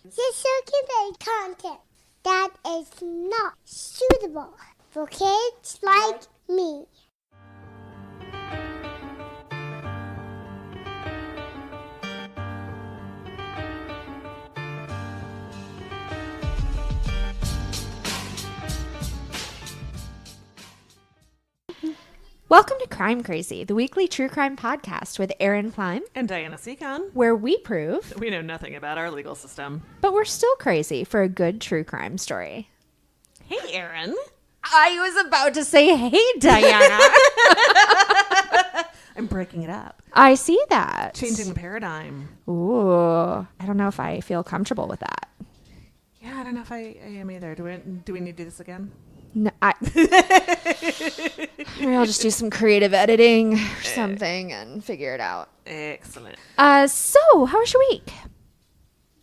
The circulating content that is not suitable for kids like me. Welcome to Crime Crazy, the weekly true crime podcast with Aaron Klein and Diana Seacon, where we prove we know nothing about our legal system, but we're still crazy for a good true crime story. Hey, Aaron. I was about to say, hey, Diana. I'm breaking it up. I see that. Changing the paradigm. Ooh, I don't know if I feel comfortable with that. Yeah, I don't know if I am either. Do we need to do this again? No, maybe I'll just do some creative editing or something and figure it out. Excellent. So how was your week?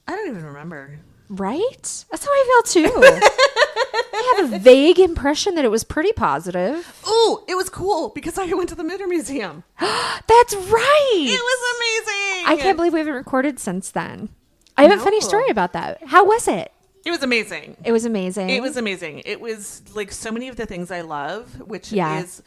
I don't even remember. Right? That's how I feel too. I have a vague impression that it was pretty positive. Ooh, it was cool because I went to the Murder Museum. That's right. It was amazing. I can't believe we haven't recorded since then. I have a funny story about that. How was it? It was amazing. It was amazing. It was amazing. It was like so many of the things I love, which is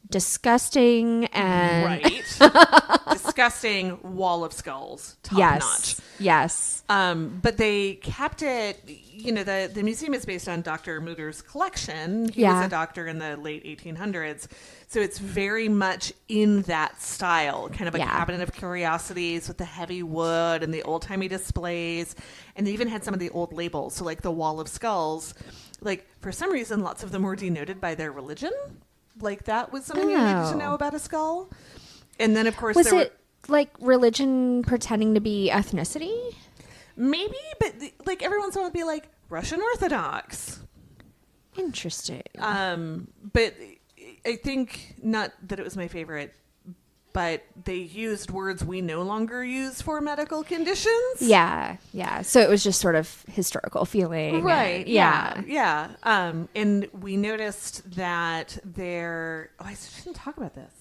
disgusting and right. Disgusting wall of skulls. Top notch. Yes. But they kept it, you know, the museum is based on Dr. Muger's collection. He was a doctor in the late 1800s. So it's very much in that style, kind of a cabinet of curiosities with the heavy wood and the old-timey displays. And they even had some of the old labels. So like the wall of skulls, like for some reason, lots of them were denoted by their religion. Like that was something you needed to know about a skull. And then of course was it like religion pretending to be ethnicity? Maybe, but like every once in a while it'd be like Russian Orthodox. Interesting. But I think not that it was my favorite, but they used words we no longer use for medical conditions. Yeah. So it was just sort of historical feeling. Right. Yeah. And we noticed that I shouldn't talk about this.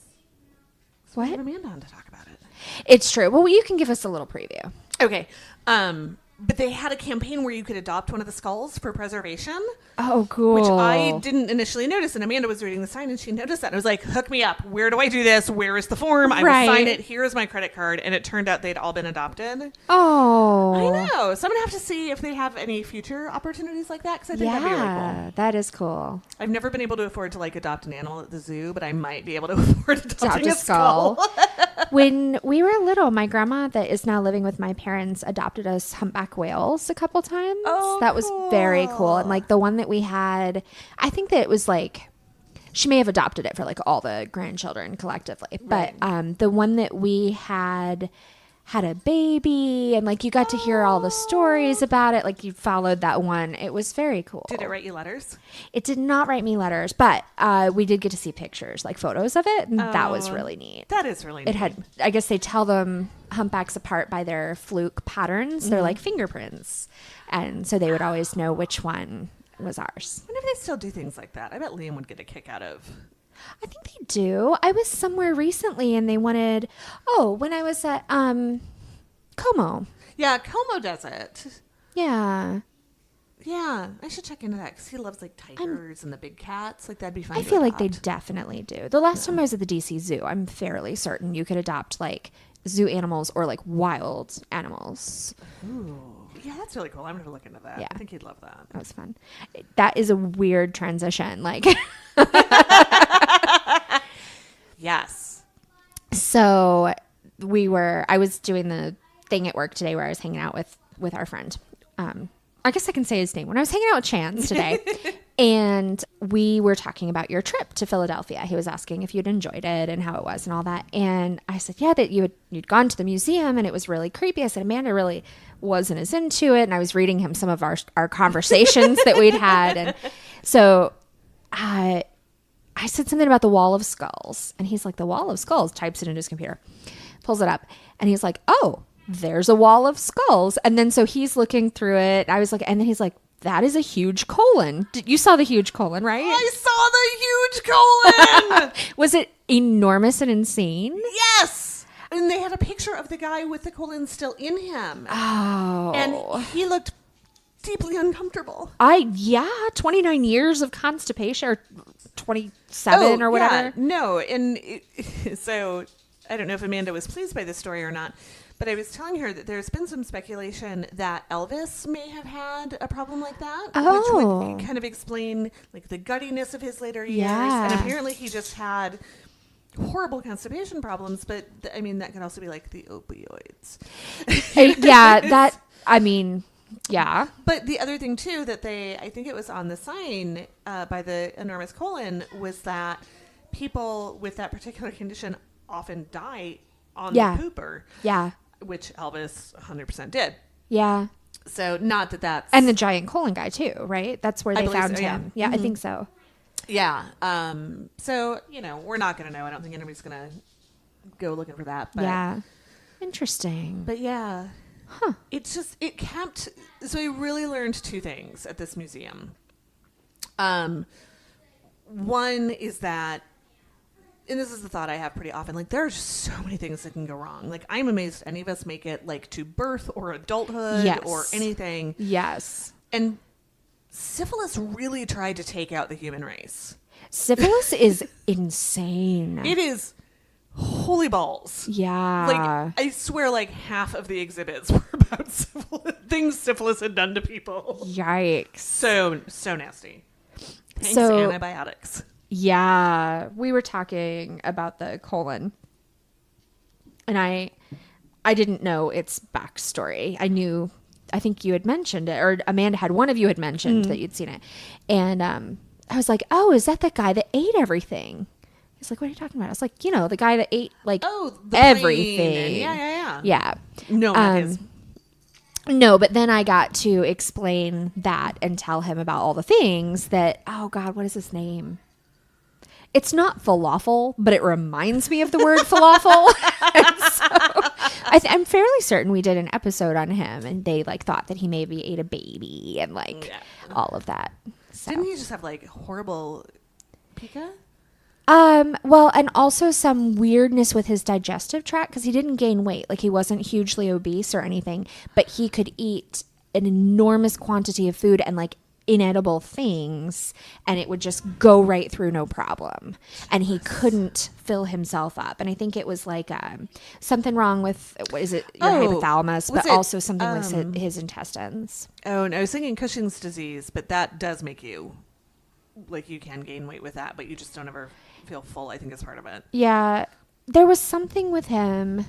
So what? I have Amanda on to talk about it. It's true. Well, you can give us a little preview. Okay. But they had a campaign where you could adopt one of the skulls for preservation. Oh, cool. Which I didn't initially notice. And Amanda was reading the sign and she noticed that. And I was like, hook me up. Where do I do this? Where is the form? I will sign it. Here is my credit card. And it turned out they'd all been adopted. Oh. I know. So I'm going to have to see if they have any future opportunities like that. Because I think that'd be really cool. That is cool. I've never been able to afford to like adopt an animal at the zoo, but I might be able to afford adopting a skull. When we were little, my grandma that is now living with my parents adopted us humpback whales a couple times. Oh, that was very cool. And like the one that we had, I think that it was like, she may have adopted it for like all the grandchildren collectively. But the one that we had a baby and like you got to hear all the stories about it. Like you followed that one. It was very cool. Did it write you letters? It did not write me letters, but we did get to see pictures, like photos of it. And that was really neat. That is really neat. It had, I guess they tell them humpbacks apart by their fluke patterns. They're like fingerprints. And so they would always know which one was ours. I wonder if they still do things like that. I bet Liam would get a kick out of. I think they do. I was somewhere recently and they wanted, when I was at Como. Yeah, Como does it. Yeah. Yeah, I should check into that because he loves like tigers and the big cats. Like that'd be fun. I feel like they definitely do. The last time I was at the DC Zoo, I'm fairly certain you could adopt like zoo animals or like wild animals. Ooh. Yeah, that's really cool. I'm going to look into that. Yeah. I think he'd love that. That was fun. That is a weird transition. Like, yes. So I was doing the thing at work today where I was hanging out with our friend. I guess I can say his name. When I was hanging out with Chance today and we were talking about your trip to Philadelphia. He was asking if you'd enjoyed it and how it was and all that. And I said, yeah, that you'd gone to the museum and it was really creepy. I said, Amanda really wasn't as into it. And I was reading him some of our conversations that we'd had. And so I said something about the wall of skulls. And he's like, the wall of skulls, types it into his computer, pulls it up. And he's like, oh, there's a wall of skulls. And then so he's looking through it. I was like, and then he's like, that is a huge colon. You saw the huge colon, right? I saw the huge colon. Was it enormous and insane? Yes. And they had a picture of the guy with the colon still in him. Oh. And he looked deeply uncomfortable. 29 years of constipation, or 27 or whatever. Yeah, no, and so I don't know if Amanda was pleased by this story or not, but I was telling her that there's been some speculation that Elvis may have had a problem like that, which would kind of explain like the guttiness of his later years. Yeah. And apparently he just had horrible constipation problems, but I mean that could also be like the opioids. Yeah. But the other thing too that I think it was on the sign by the enormous colon, was that people with that particular condition often die on the pooper. Yeah. Which Elvis 100% did. Yeah. So not that that's... And the giant colon guy too, right? That's where they found so, him. Yeah, I think so. Yeah. So, we're not going to know. I don't think anybody's going to go looking for that. But, yeah. Interesting. But yeah. Huh. So I really learned two things at this museum. One is that, and this is the thought I have pretty often, like there are just so many things that can go wrong. Like I'm amazed any of us make it like to birth or adulthood or anything. Yes. And syphilis really tried to take out the human race. Syphilis is insane. It is holy balls. Yeah. Like I swear like half of the exhibits were about things syphilis had done to people. Yikes. So nasty. Thanks, antibiotics. Yeah, we were talking about the colon, and I didn't know its backstory. I think you had mentioned it, or Amanda had, one of you had mentioned that you'd seen it, and I was like, oh, is that the guy that ate everything? He's like, what are you talking about? I was like, the guy that ate everything. Yeah. No, not his. No, but then I got to explain that and tell him about all the things that, oh God, what is his name? It's not falafel, but it reminds me of the word falafel. And so I'm fairly certain we did an episode on him, and they thought that he maybe ate a baby and all of that. So. Didn't he just have horrible pica? Well, and also some weirdness with his digestive tract, because he didn't gain weight. He wasn't hugely obese or anything, but he could eat an enormous quantity of food and inedible things, and it would just go right through no problem, and he couldn't fill himself up. And I think it was something wrong with your hypothalamus, but also something with his intestines. Oh, no, I was thinking Cushing's disease, but that does make you you can gain weight with that, but you just don't ever feel full. I think is part of it. Yeah, there was something with him.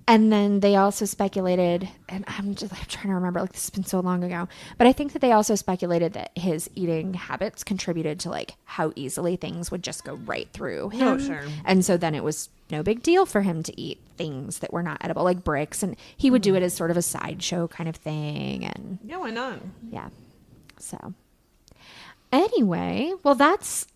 And then they also speculated, and I'm trying to remember, this has been so long ago, but I think that they also speculated that his eating habits contributed to how easily things would just go right through him. Oh, sure. And so then it was no big deal for him to eat things that were not edible, like bricks, and he would do it as sort of a sideshow kind of thing. And yeah, why not? Yeah. So anyway, well,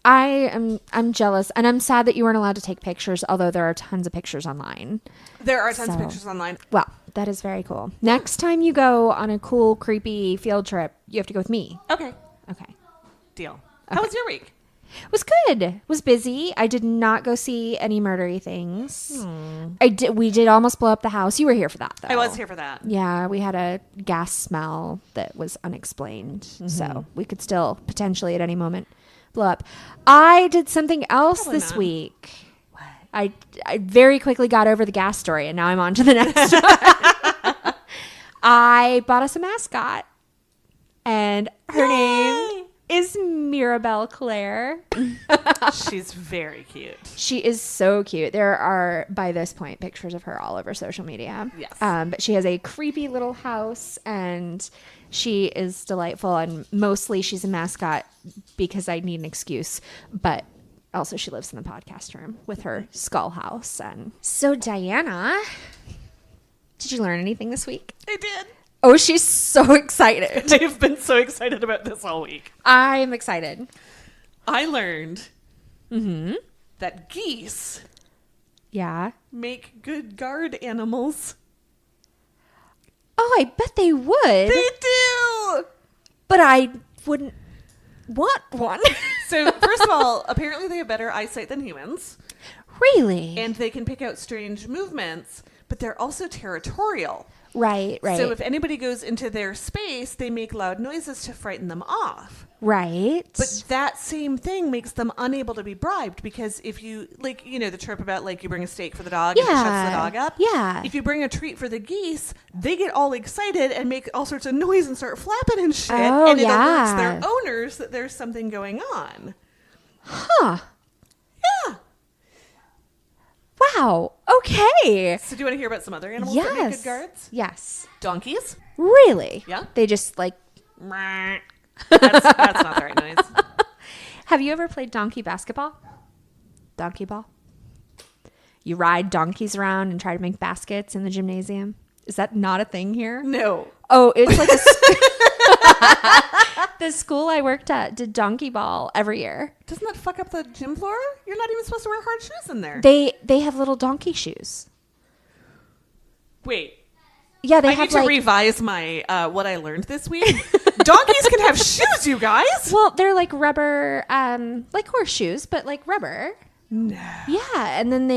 I'm jealous, and I'm sad that you weren't allowed to take pictures, although there are tons of pictures online. There are tons of pictures online. Well, that is very cool. Next time you go on a cool, creepy field trip, you have to go with me. Okay. Deal. Okay. How was your week? It was good. It was busy. I did not go see any murdery things. We did almost blow up the house. You were here for that, though. I was here for that. Yeah, we had a gas smell that was unexplained. So we could still potentially at any moment blow up. I did something else this week. What? I very quickly got over the gas story, and now I'm on to the next one. I bought us a mascot, and her name is Mirabelle Claire. She's very cute. She is so cute. There are, by this point, pictures of her all over social media. Yes. But she has a creepy little house, and she is delightful. And mostly she's a mascot because I need an excuse. But also she lives in the podcast room with her skull house. And so, Diana, did you learn anything this week? I did. Oh, she's so excited. I've been so excited about this all week. I am excited. I learned that geese make good guard animals. Oh, I bet they would. They do. But I wouldn't want one. So, first of all, apparently they have better eyesight than humans. Really? And they can pick out strange movements, but they're also territorial. Right. So if anybody goes into their space, they make loud noises to frighten them off. Right. But that same thing makes them unable to be bribed, because if you, like, you know, the trope about, like, you bring a steak for the dog and it shuts the dog up. Yeah. If you bring a treat for the geese, they get all excited and make all sorts of noise and start flapping and shit. Oh, and it yeah. alerts their owners that there's something going on. Huh. Yeah. Wow. Okay. So do you want to hear about some other animals that make good guards? Yes. Donkeys. Really? Yeah. They just like... That's not the right noise. Have you ever played donkey basketball? Donkey ball? You ride donkeys around and try to make baskets in the gymnasium? Is that not a thing here? No. Oh, it's like the school I worked at did donkey ball every year. Doesn't that fuck up the gym floor? You're not even supposed to wear hard shoes in there. They have little donkey shoes. Wait. Yeah, they I have need to like... revise my what I learned this week. Donkeys can have shoes, you guys. Well, they're like rubber, like horseshoes, but like rubber. No. Yeah, and then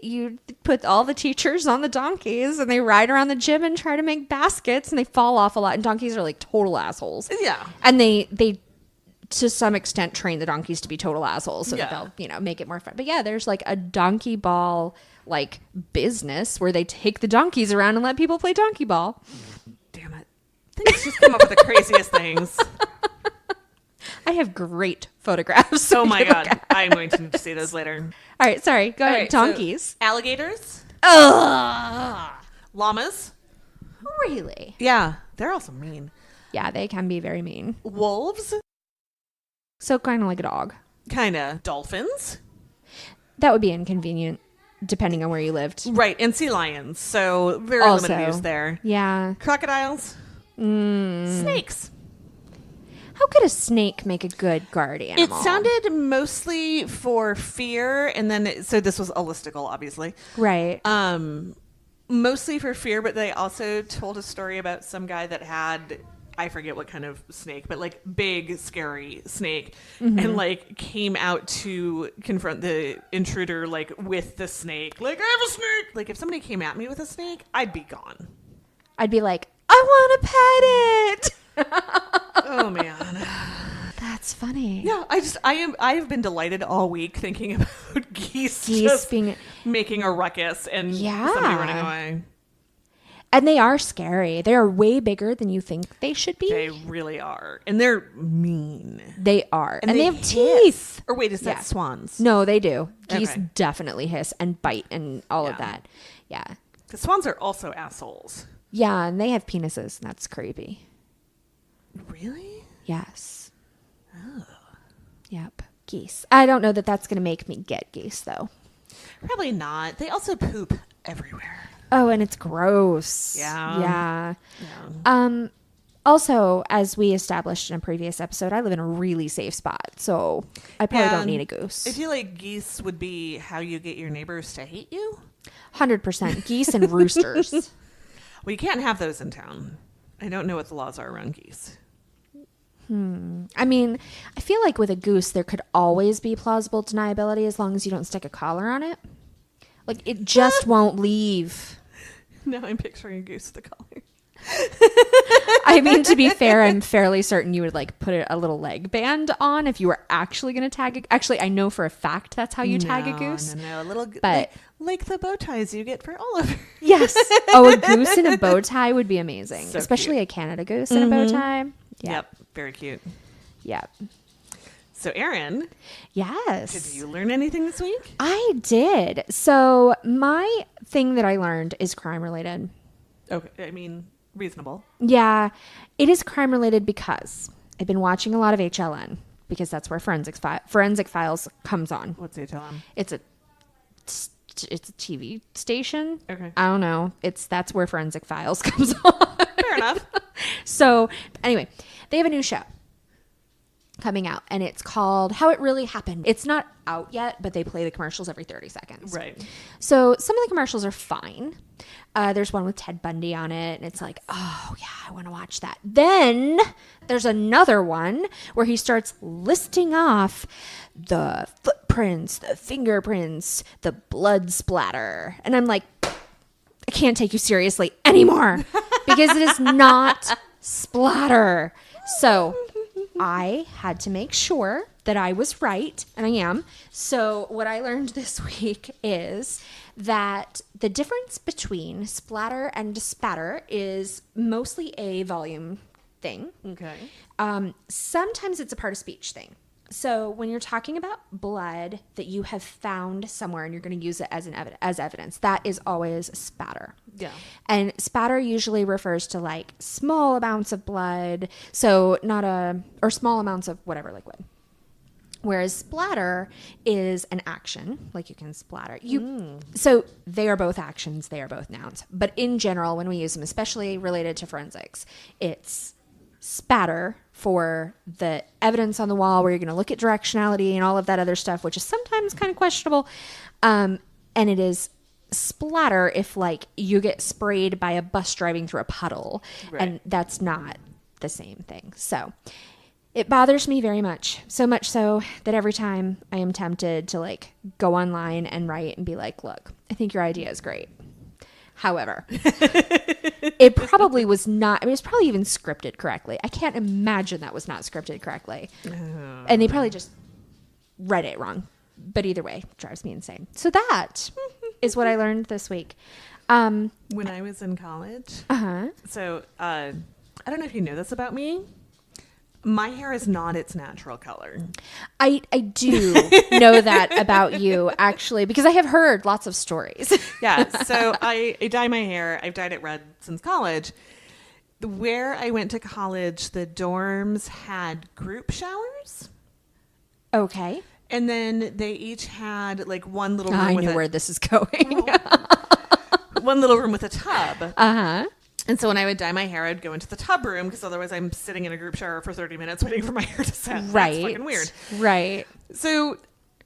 you put all the teachers on the donkeys and they ride around the gym and try to make baskets, and they fall off a lot, and donkeys are like total assholes. Yeah. And they to some extent train the donkeys to be total assholes so that Yeah. they'll, make it more fun. But yeah, there's like a donkey ball like business where they take the donkeys around and let people play donkey ball. Damn it. Things just come up with the craziest things. I have great photographs. Oh my God. I'm going to need to see those later. All right, sorry. Go ahead. right, so Donkeys. Alligators. Ugh. Llamas. Really? Yeah. They're also mean. Yeah, they can be very mean. Wolves. So kind of like a dog. Kind of. Dolphins. That would be inconvenient depending on where you lived. Right. And sea lions. So very Also, limited use there. Yeah. Crocodiles. Snakes. How could a snake make a good guard animal? It sounded mostly for fear, and then so this was a listicle, obviously. Right. Mostly for fear, but they also told a story about some guy that had, I forget what kind of snake, but like big, scary snake, and like came out to confront the intruder like with the snake. Like, I have a snake. Like, if somebody came at me with a snake, I'd be gone. I'd be like, I want to pet it. Oh man. That's funny. Yeah, I have been delighted all week thinking about geese Geese just being... making a ruckus and Yeah. somebody running away. And they are scary. They are way bigger than you think they should be. They really are. And they're mean. They are. And they have hiss. teeth. Or wait, is that Yeah. swans? No, they do. Geese Okay. definitely hiss and bite and all of Yeah. that. Yeah. The swans are also assholes. Yeah, and they have penises. That's creepy. Really? Yes. Oh. Yep. Geese. I don't know that that's going to make me get geese, though. Probably not. They also poop everywhere. Oh, and it's gross. Yeah. Yeah. Also, as we established in a previous episode, I live in a really safe spot, so I probably don't need a goose. I feel like geese would be how you get your neighbors to hate you. 100%. Geese and roosters. Well, you can't have those in town. I don't know what the laws are around geese. I mean, I feel like with a goose, there could always be plausible deniability as long as you don't stick a collar on it. Like, it just won't leave. Now I'm picturing a goose with a collar. I mean, to be fair, I'm fairly certain you would like put a little leg band on if you were actually going to tag it. Actually, I know for a fact that's how you tag a goose. No, a little, But like the bow ties you get for Oliver. yes. Oh, a goose in a bow tie would be amazing, So especially cute. a Canada goose in a bow tie. Yep, very cute. Yep. So, Erin, Yes. did you learn anything this week? I did. So my thing that I learned is crime related. Okay, I mean, reasonable. Yeah, it is crime related because I've been watching a lot of HLN because that's where Forensic Files comes on. What's HLM? It's a TV station. Okay. I don't know. That's where Forensic Files comes on. Fair enough. So anyway, they have a new show. coming out, and it's called How It Really Happened. It's not out yet, but they play the commercials every 30 seconds. Right. So some of the commercials are fine. There's one with Ted Bundy on it, and it's like, oh yeah, I want to watch that. Then there's another one where he starts listing off the footprints, the fingerprints, the blood splatter. And I'm like, I can't take you seriously anymore because it is not splatter. So I had to make sure that I was right, and I am. So what I learned this week is that the difference between splatter and spatter is mostly a volume thing. Okay. Sometimes it's a part of speech thing. So when you're talking about blood that you have found somewhere and you're going to use it as as evidence, that is always spatter. Yeah. And spatter usually refers to like small amounts of blood, so or small amounts of whatever liquid. Whereas splatter is an action, like you can splatter. So they are both actions, they are both nouns. But in general, when we use them, especially related to forensics, it's spatter for the evidence on the wall where you're going to look at directionality and all of that other stuff, which is sometimes kind of questionable. And it is splatter if like you get sprayed by a bus driving through a puddle. Right. And that's not the same thing. So it bothers me very much. So much so that every time I am tempted to like go online and write and be like, look, I think your idea is great. However, it probably was not, I mean, it was probably even scripted correctly. I can't imagine that was not scripted correctly. And they probably just read it wrong. But either way, it drives me insane. So that is what I learned this week. When I was in college. So I don't know if you know this about me. My hair is not its natural color. I do know that about you, actually, because I have heard lots of stories. Yeah, so I dye my hair. I've dyed it red since college. Where I went to college, the dorms had group showers. Okay. And then they each had like one little room I know where this is going. One little room with a tub. Uh-huh. And so when I would dye my hair, I'd go into the tub room because otherwise I'm sitting in a group shower for 30 minutes waiting for my hair to set. Right. That's fucking weird. Right. So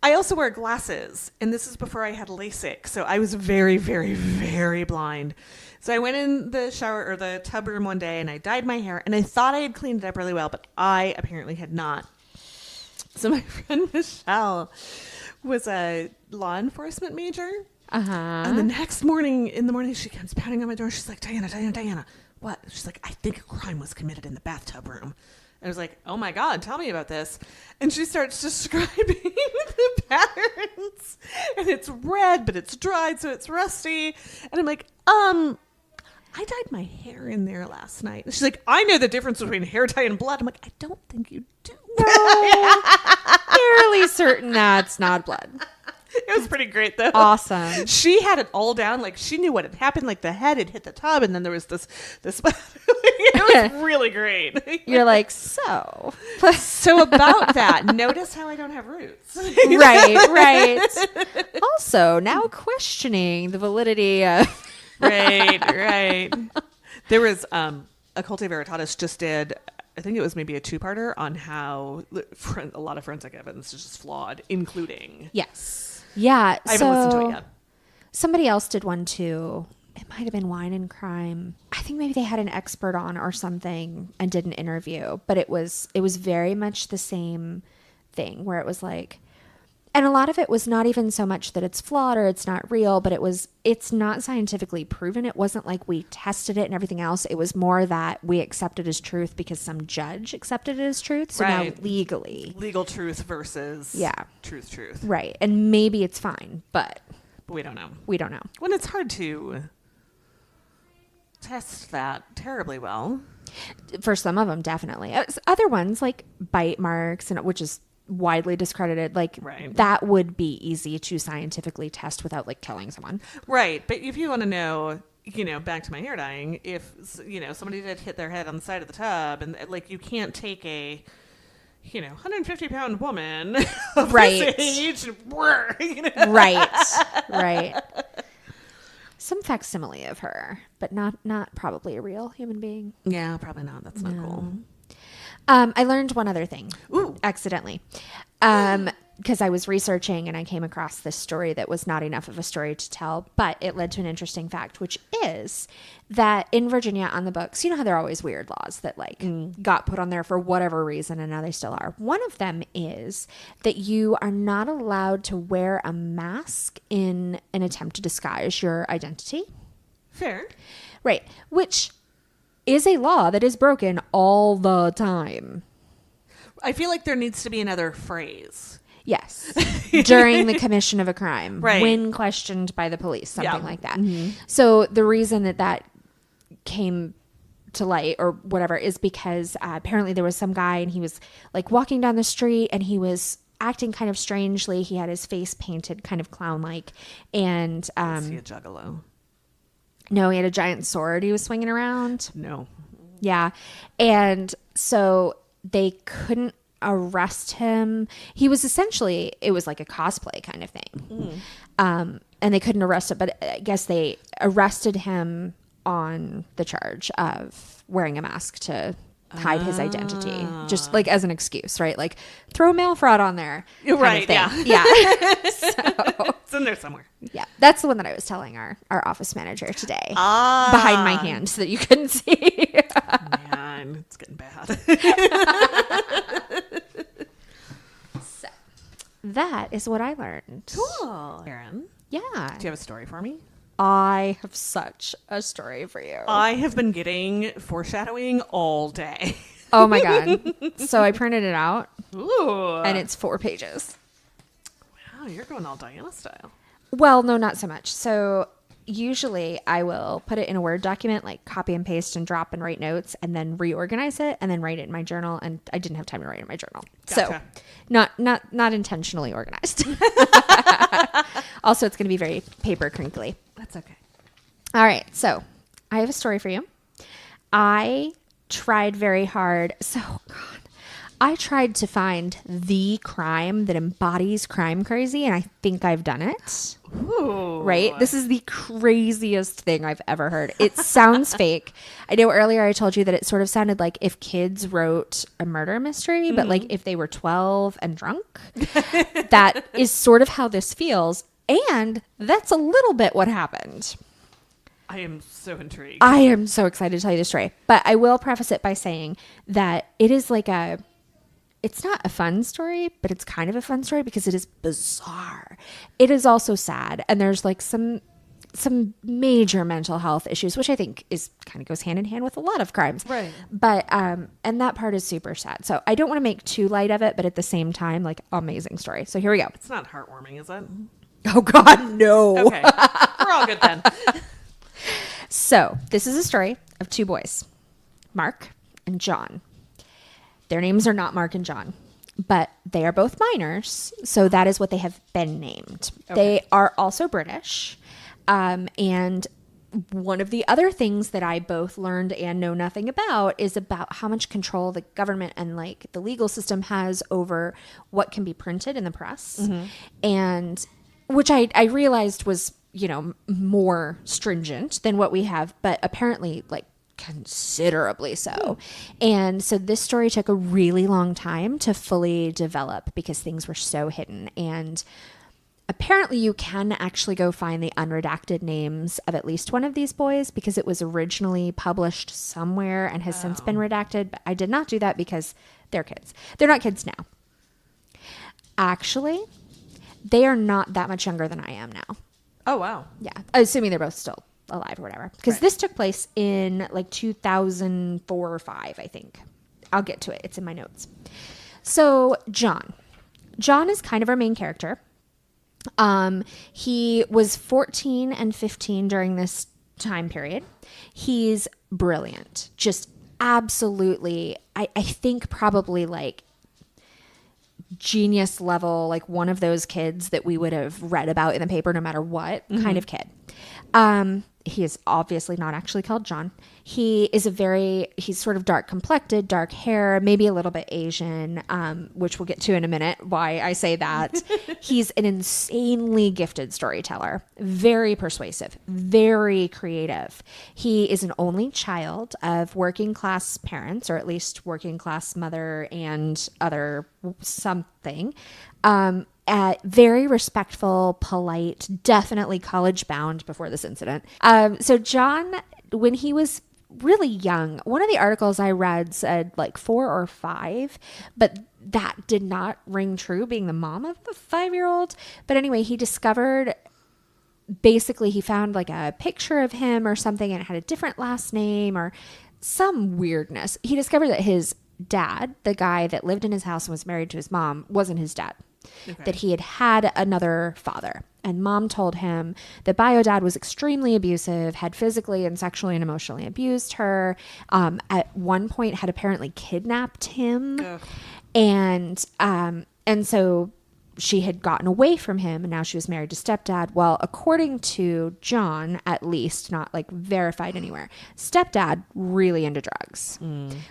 I also wear glasses, and this is before I had LASIK. So I was very, very, very blind. So I went in the shower or the tub room one day and I dyed my hair, and I thought I had cleaned it up really well, but I apparently had not. So my friend Michelle was a law enforcement major. Uh-huh. And the next morning, in the morning, she comes pounding on my door. She's like, Diana, what? She's like, I think a crime was committed in the bathtub room. And I was like, oh my God, tell me about this. And she starts describing the patterns. And it's red, but it's dried, so it's rusty. And I'm like, I dyed my hair in there last night. And she's like, I know the difference between hair dye and blood. I'm like, I don't think you do. No. Fairly certain that's not blood. It was pretty great, though. Awesome. She had it all down. Like, she knew what had happened. Like, the head had hit the tub, and then there was this. It was really great. You're like, so about that, notice how I don't have roots. Right. Also, now questioning the validity of... Right. There was, Occulta Veritatis just did... I think it was maybe a two-parter on how a lot of forensic evidence is just flawed, including... Yes. Yeah. I haven't listened to it yet. Somebody else did one too. It might have been Wine and Crime. I think maybe they had an expert on or something and did an interview, but it was very much the same thing where it was like, and a lot of it was not even so much that it's flawed or it's not real, but it's not scientifically proven. It wasn't like we tested it and everything else. It was more that we accepted as truth because some judge accepted it as truth. So now legally. Legal truth versus truth. Right. And maybe it's fine, but we don't know. We don't know. When it's hard to test that terribly well. For some of them, definitely. Other ones like bite marks, and which is widely discredited, like that would be easy to scientifically test without like killing someone. Right. But if you want to know, back to my hair dyeing, if, somebody did hit their head on the side of the tub and like you can't take a, 150-pound woman of this age, Right. Some facsimile of her, but not probably a real human being. Yeah, probably not. That's not cool. I learned one other thing. Ooh. Accidentally. Because I was researching and I came across this story that was not enough of a story to tell, but it led to an interesting fact, which is that in Virginia on the books, you know how there are always weird laws that like got put on there for whatever reason, and now they still are. One of them is that you are not allowed to wear a mask in an attempt to disguise your identity. Fair. Right. Which is a law that is broken all the time. I feel like there needs to be another phrase. Yes. During the commission of a crime. Right. When questioned by the police. Something Yeah. like that. So the reason that came to light or whatever is because apparently there was some guy and he was like walking down the street and he was acting kind of strangely. He had his face painted kind of clown-like. And Is he a juggalo? no, he had a giant sword he was swinging around. No. Yeah. And so they couldn't arrest him. He was essentially, it was like a cosplay kind of thing. And they couldn't arrest him, but I guess they arrested him on the charge of wearing a mask to hide his identity, just like as an excuse, right? Like throw mail fraud on there. kind of Right, thing. yeah. Yeah. So, It's in there somewhere. yeah. That's the one that I was telling our office manager today. Ah. Behind my hand so that you couldn't see. Man, it's getting bad. So that is what I learned. Cool. Aaron, Yeah. do you have a story for me? I have such a story for you. I have been getting foreshadowing all day. Oh my God. So I printed it out Ooh. and it's 4 pages. Wow, you're going all Diana style. Well, no, not so much. So usually I will put it in a Word document, like copy and paste and drop and write notes and then reorganize it and then write it in my journal. And I didn't have time to write it in my journal. Gotcha. So not intentionally organized. Also, it's going to be very paper crinkly. That's okay. All right. So I have a story for you. I tried very hard. So, God, I tried to find the crime that embodies crime crazy, and I think I've done it. Ooh. Right? This is the craziest thing I've ever heard. It sounds fake. I know earlier I told you that it sort of sounded like if kids wrote a murder mystery, but like if they were 12 and drunk. That is sort of how this feels. And that's a little bit what happened. I am so intrigued. I am so excited to tell you the story. But I will preface it by saying that it is like it's not a fun story, but it's kind of a fun story because it is bizarre. It is also sad. And there's like some major mental health issues, which I think is kind of goes hand in hand with a lot of crimes. Right. But, and that part is super sad. So I don't want to make too light of it, but at the same time, like amazing story. So here we go. It's not heartwarming, is it? Oh God, no. Okay. We're all good then. So this is a story of 2 boys, Mark and John. Their names are not Mark and John, but they are both minors. So that is what they have been named. Okay. They are also British. And one of the other things that I both learned and know nothing about is about how much control the government and like the legal system has over what can be printed in the press. And which I realized was, you know, more stringent than what we have, but apparently like considerably so. And so this story took a really long time to fully develop because things were so hidden. And apparently you can actually go find the unredacted names of at least one of these boys because it was originally published somewhere and has since been redacted. But I did not do that because they're kids. They're not kids now. Actually, they are not that much younger than I am now. Oh, wow. Yeah. Assuming they're both still alive or whatever. Because Right. this took place in like 2004 or 5, I think. I'll get to it. It's in my notes. So John is kind of our main character. He was 14 and 15 during this time period. He's brilliant. Just absolutely, I think probably like genius level, like one of those kids that we would have read about in the paper no matter what kind of kid. He is obviously not actually called John. He's sort of dark complected, dark hair, maybe a little bit Asian, which we'll get to in a minute why I say that. He's an insanely gifted storyteller, very persuasive, very creative. He is an only child of working class parents, or at least working class mother and other something. Very respectful, polite, definitely college bound before this incident. So John, when he was really young, one of the articles I read said like 4 or 5, but that did not ring true, being the mom of the 5-year-old. But anyway, he found like a picture of him or something, and it had a different last name or some weirdness. He discovered that his dad, the guy that lived in his house and was married to his mom, wasn't his dad. Okay. That he had another father. And mom told him that bio dad was extremely abusive, had physically and sexually and emotionally abused her. At one point had apparently kidnapped him. Ugh. And so she had gotten away from him, and now she was married to stepdad. Well, according to John, at least, not like verified anywhere, stepdad really into drugs.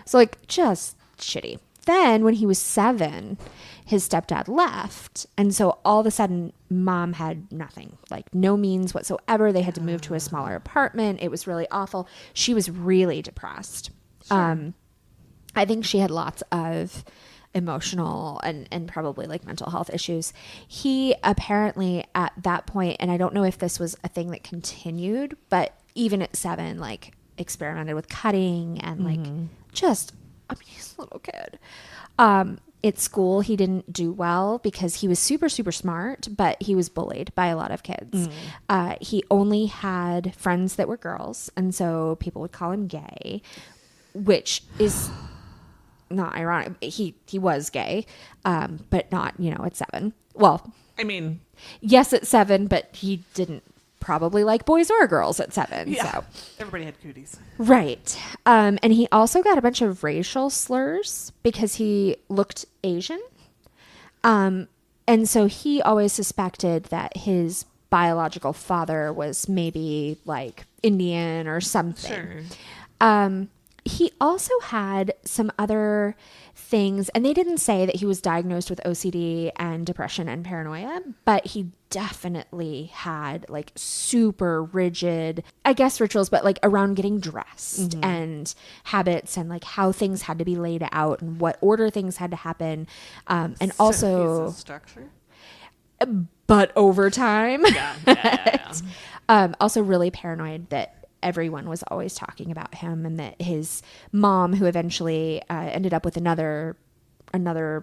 So like just shitty. Then when he was 7, his stepdad left. And so all of a sudden, mom had nothing, like no means whatsoever. They had to move to a smaller apartment. It was really awful. She was really depressed. Sure. I think she had lots of emotional and probably like mental health issues. He apparently at that point, and I don't know if this was a thing that continued, but even at 7, like experimented with cutting and like just, I mean, he's a little kid. At school, he didn't do well because he was super, super smart, but he was bullied by a lot of kids. He only had friends that were girls, and so people would call him gay, which is not ironic. He was gay, but not, at 7. Well, I mean, yes, at 7, but he didn't probably like boys or girls at 7. Yeah, so everybody had cooties. Right. And he also got a bunch of racial slurs because he looked Asian. And so he always suspected that his biological father was maybe like Indian or something. Sure. He also had some other things, and they didn't say that he was diagnosed with OCD and depression and paranoia, but he definitely had like super rigid, I guess, rituals, but like around getting dressed and habits and like how things had to be laid out and what order things had to happen. And so also structure, but over time, yeah. Also really paranoid that everyone was always talking about him, and that his mom, who eventually ended up with another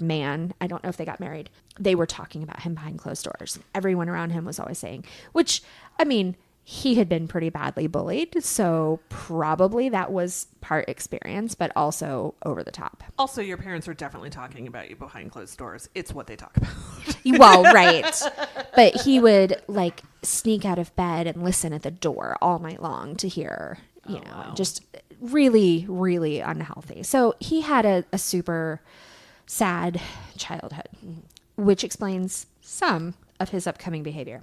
man, I don't know if they got married, they were talking about him behind closed doors. Everyone around him was always saying, which, I mean, he had been pretty badly bullied, so probably that was part experience, but also over the top. Also, your parents are definitely talking about you behind closed doors. It's what they talk about. Well, right. But he would like sneak out of bed and listen at the door all night long to hear, wow. Just really, really unhealthy. So he had a super sad childhood, which explains some of his upcoming behavior.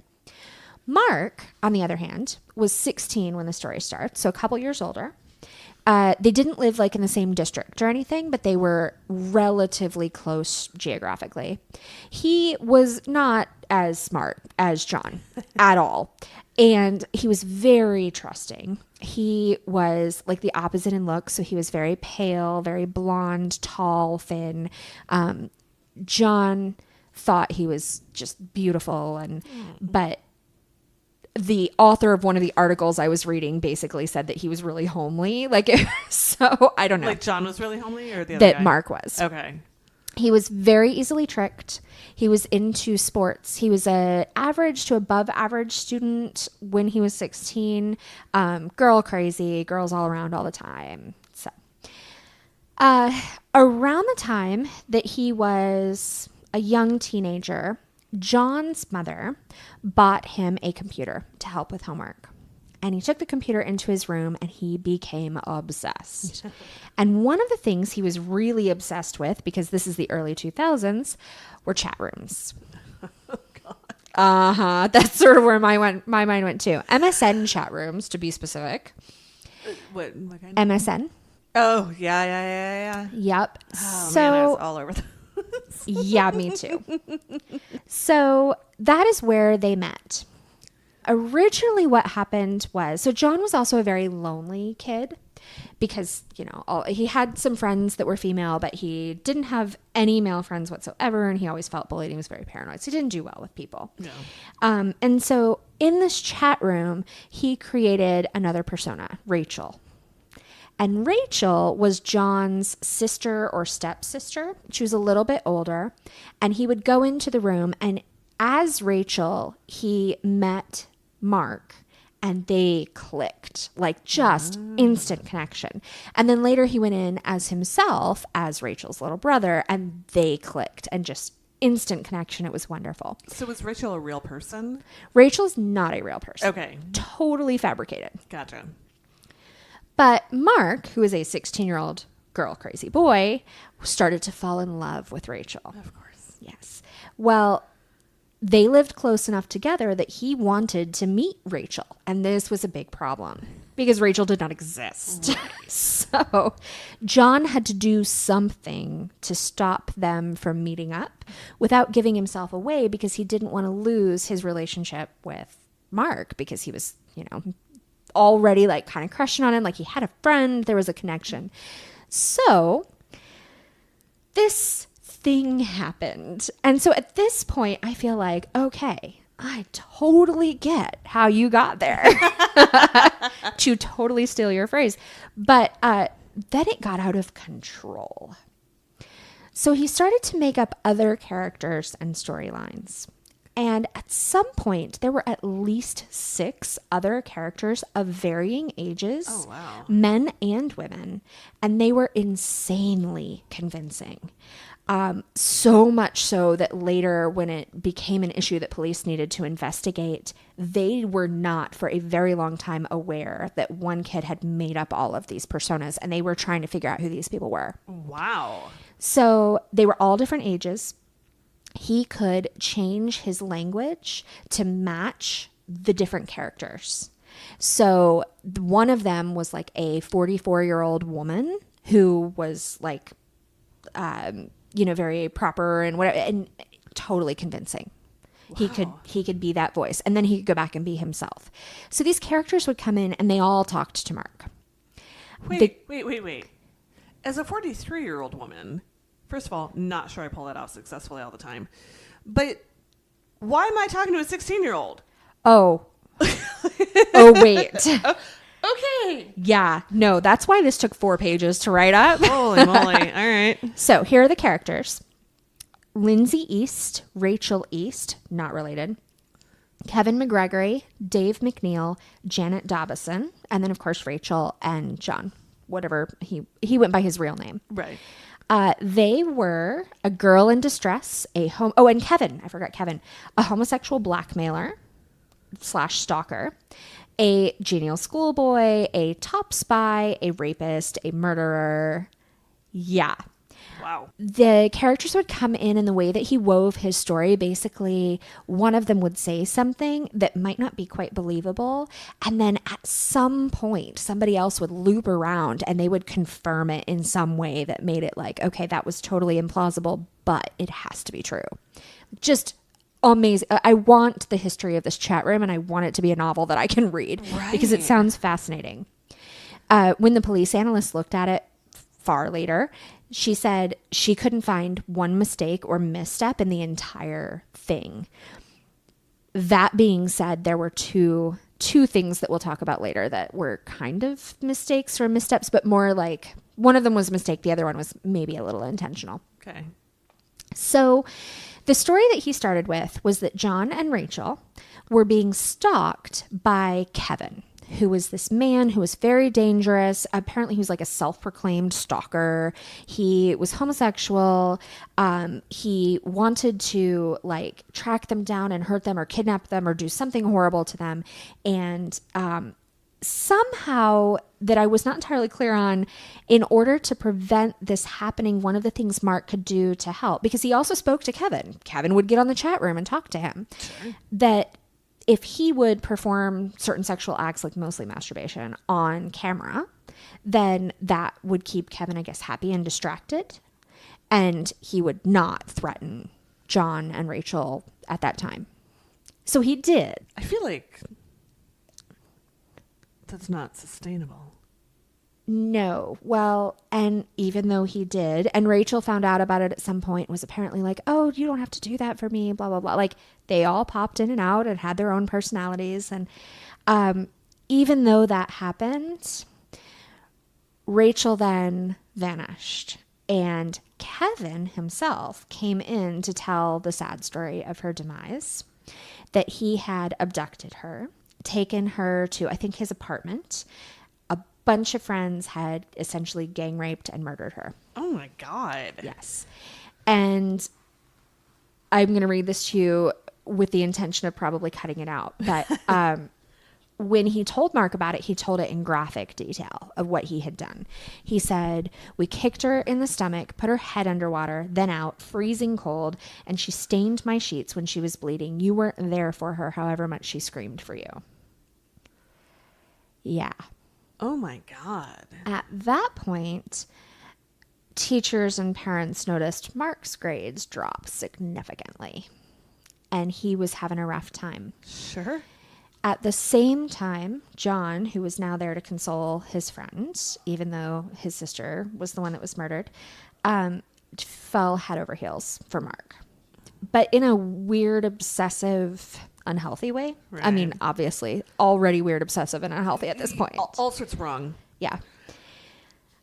Mark, on the other hand, was 16 when the story starts, so a couple years older. They didn't live like in the same district or anything, but they were relatively close geographically. He was not as smart as John at all, and he was very trusting. He was like the opposite in looks, so he was very pale, very blonde, tall, thin. John thought he was just beautiful, but the author of one of the articles I was reading basically said that he was really homely. Like, so I don't know. Like John was really homely, or the other that guy? Mark was. Okay. He was very easily tricked. He was into sports. He was a average to above average student when he was 16. Girl crazy, girls all around all the time. So, around the time that he was a young teenager, John's mother bought him a computer to help with homework. And he took the computer into his room and he became obsessed. And one of the things he was really obsessed with, because this is the early 2000s, were chat rooms. Oh, God. That's sort of where my mind went to. MSN chat rooms, to be specific. What kind? MSN. Oh, yeah. Yep. Oh, so, man, I was all over those. yeah, me too. So that is where they met. Originally what happened was, so John was also a very lonely kid because, he had some friends that were female, but he didn't have any male friends whatsoever. And he always felt bullied. He was very paranoid. So he didn't do well with people. No. And so in this chat room, he created another persona, Rachel. And Rachel was John's sister or stepsister. She was a little bit older. And he would go into the room, and as Rachel, he met Mark, and they clicked, like just instant connection. And then later he went in as himself, as Rachel's little brother, and they clicked, and just instant connection. It was wonderful. So was Rachel a real person? Rachel's not a real person. Okay. Totally fabricated. Gotcha. But Mark, who is a 16-year-old girl crazy boy, started to fall in love with Rachel. Of course. Yes. Well, they lived close enough together that he wanted to meet Rachel. And this was a big problem because Rachel did not exist. So John had to do something to stop them from meeting up without giving himself away, because he didn't want to lose his relationship with Mark, because he was, already like kind of crushing on him. Like he had a friend, there was a connection. So this thing happened. And so at this point, I feel like, okay, I totally get how you got there. To totally steal your phrase. But then it got out of control. So he started to make up other characters and storylines. And at some point, there were at least 6 other characters of varying ages, Oh, wow. men and women, and they were insanely convincing. So much so that later, when it became an issue that police needed to investigate, they were not for a very long time aware that one kid had made up all of these personas, and they were trying to figure out who these people were. Wow. So they were all different ages. He could change his language to match the different characters. So one of them was like a 44-year-old woman who was like, very proper and whatever, and totally convincing. Wow. He could be that voice, and then he could go back and be himself. So these characters would come in, and they all talked to Mark. Wait. As a 43-year-old woman, first of all, not sure I pull that off successfully all the time. But why am I talking to a 16-year-old? Oh. Oh, wait. Okay. Yeah. No, that's why this took 4 pages to write up. Holy moly. All right. So here are the characters. Lindsay East, Rachel East, not related. Kevin McGregory, Dave McNeil, Janet Dobison, and then, of course, Rachel and John. Whatever. He went by his real name. Right. They were a girl in distress, and Kevin, I forgot Kevin, a homosexual blackmailer / stalker, a genial schoolboy, a top spy, a rapist, a murderer. Yeah. Wow. The characters would come in the way that he wove his story. Basically, one of them would say something that might not be quite believable. And then at some point, somebody else would loop around and they would confirm it in some way that made it like, okay, that was totally implausible, but it has to be true. Just amazing. I want the history of this chat room, and I want it to be a novel that I can read because it sounds fascinating. When the police analyst looked at it far later, she said she couldn't find one mistake or misstep in the entire thing. That being said, there were two things that we'll talk about later that were kind of mistakes or missteps, but more like one of them was a mistake. The other one was maybe a little intentional. Okay. So the story that he started with was that John and Rachel were being stalked by Kevin, who was this man who was very dangerous. Apparently he was like a self-proclaimed stalker. He was homosexual. He wanted to like track them down and hurt them or kidnap them or do something horrible to them. And somehow that I was not entirely clear on, in order to prevent this happening, one of the things Mark could do to help, because he also spoke to Kevin. Kevin would get on the chat room and talk to him, that if he would perform certain sexual acts, like mostly masturbation, on camera, then that would keep Kevin, I guess, happy and distracted. And he would not threaten John and Rachel at that time. So he did. I feel like that's not sustainable. No. Well, and even though he did, and Rachel found out about it at some point, was apparently like, oh, you don't have to do that for me, blah, blah, blah. Like, they all popped in and out and had their own personalities. And even though that happened, Rachel then vanished. And Kevin himself came in to tell the sad story of her demise, that he had abducted her, taken her to, I think, his apartment. A bunch of friends had essentially gang raped and murdered her. Oh my God. Yes. And I'm going to read this to you with the intention of probably cutting it out. But when he told Mark about it, he told it in graphic detail of what he had done. He said, we kicked her in the stomach, put her head underwater, then out, freezing cold, and she stained my sheets when she was bleeding. You weren't there for her, however much she screamed for you. Yeah. Oh my God. At that point, teachers and parents noticed Mark's grades drop significantly, and he was having a rough time. Sure. At the same time, John, who was now there to console his friend, even though his sister was the one that was murdered, fell head over heels for Mark. But in a weird, obsessive, unhealthy way. Right. I mean, obviously, already weird, obsessive, and unhealthy at this point. All sorts wrong. Yeah.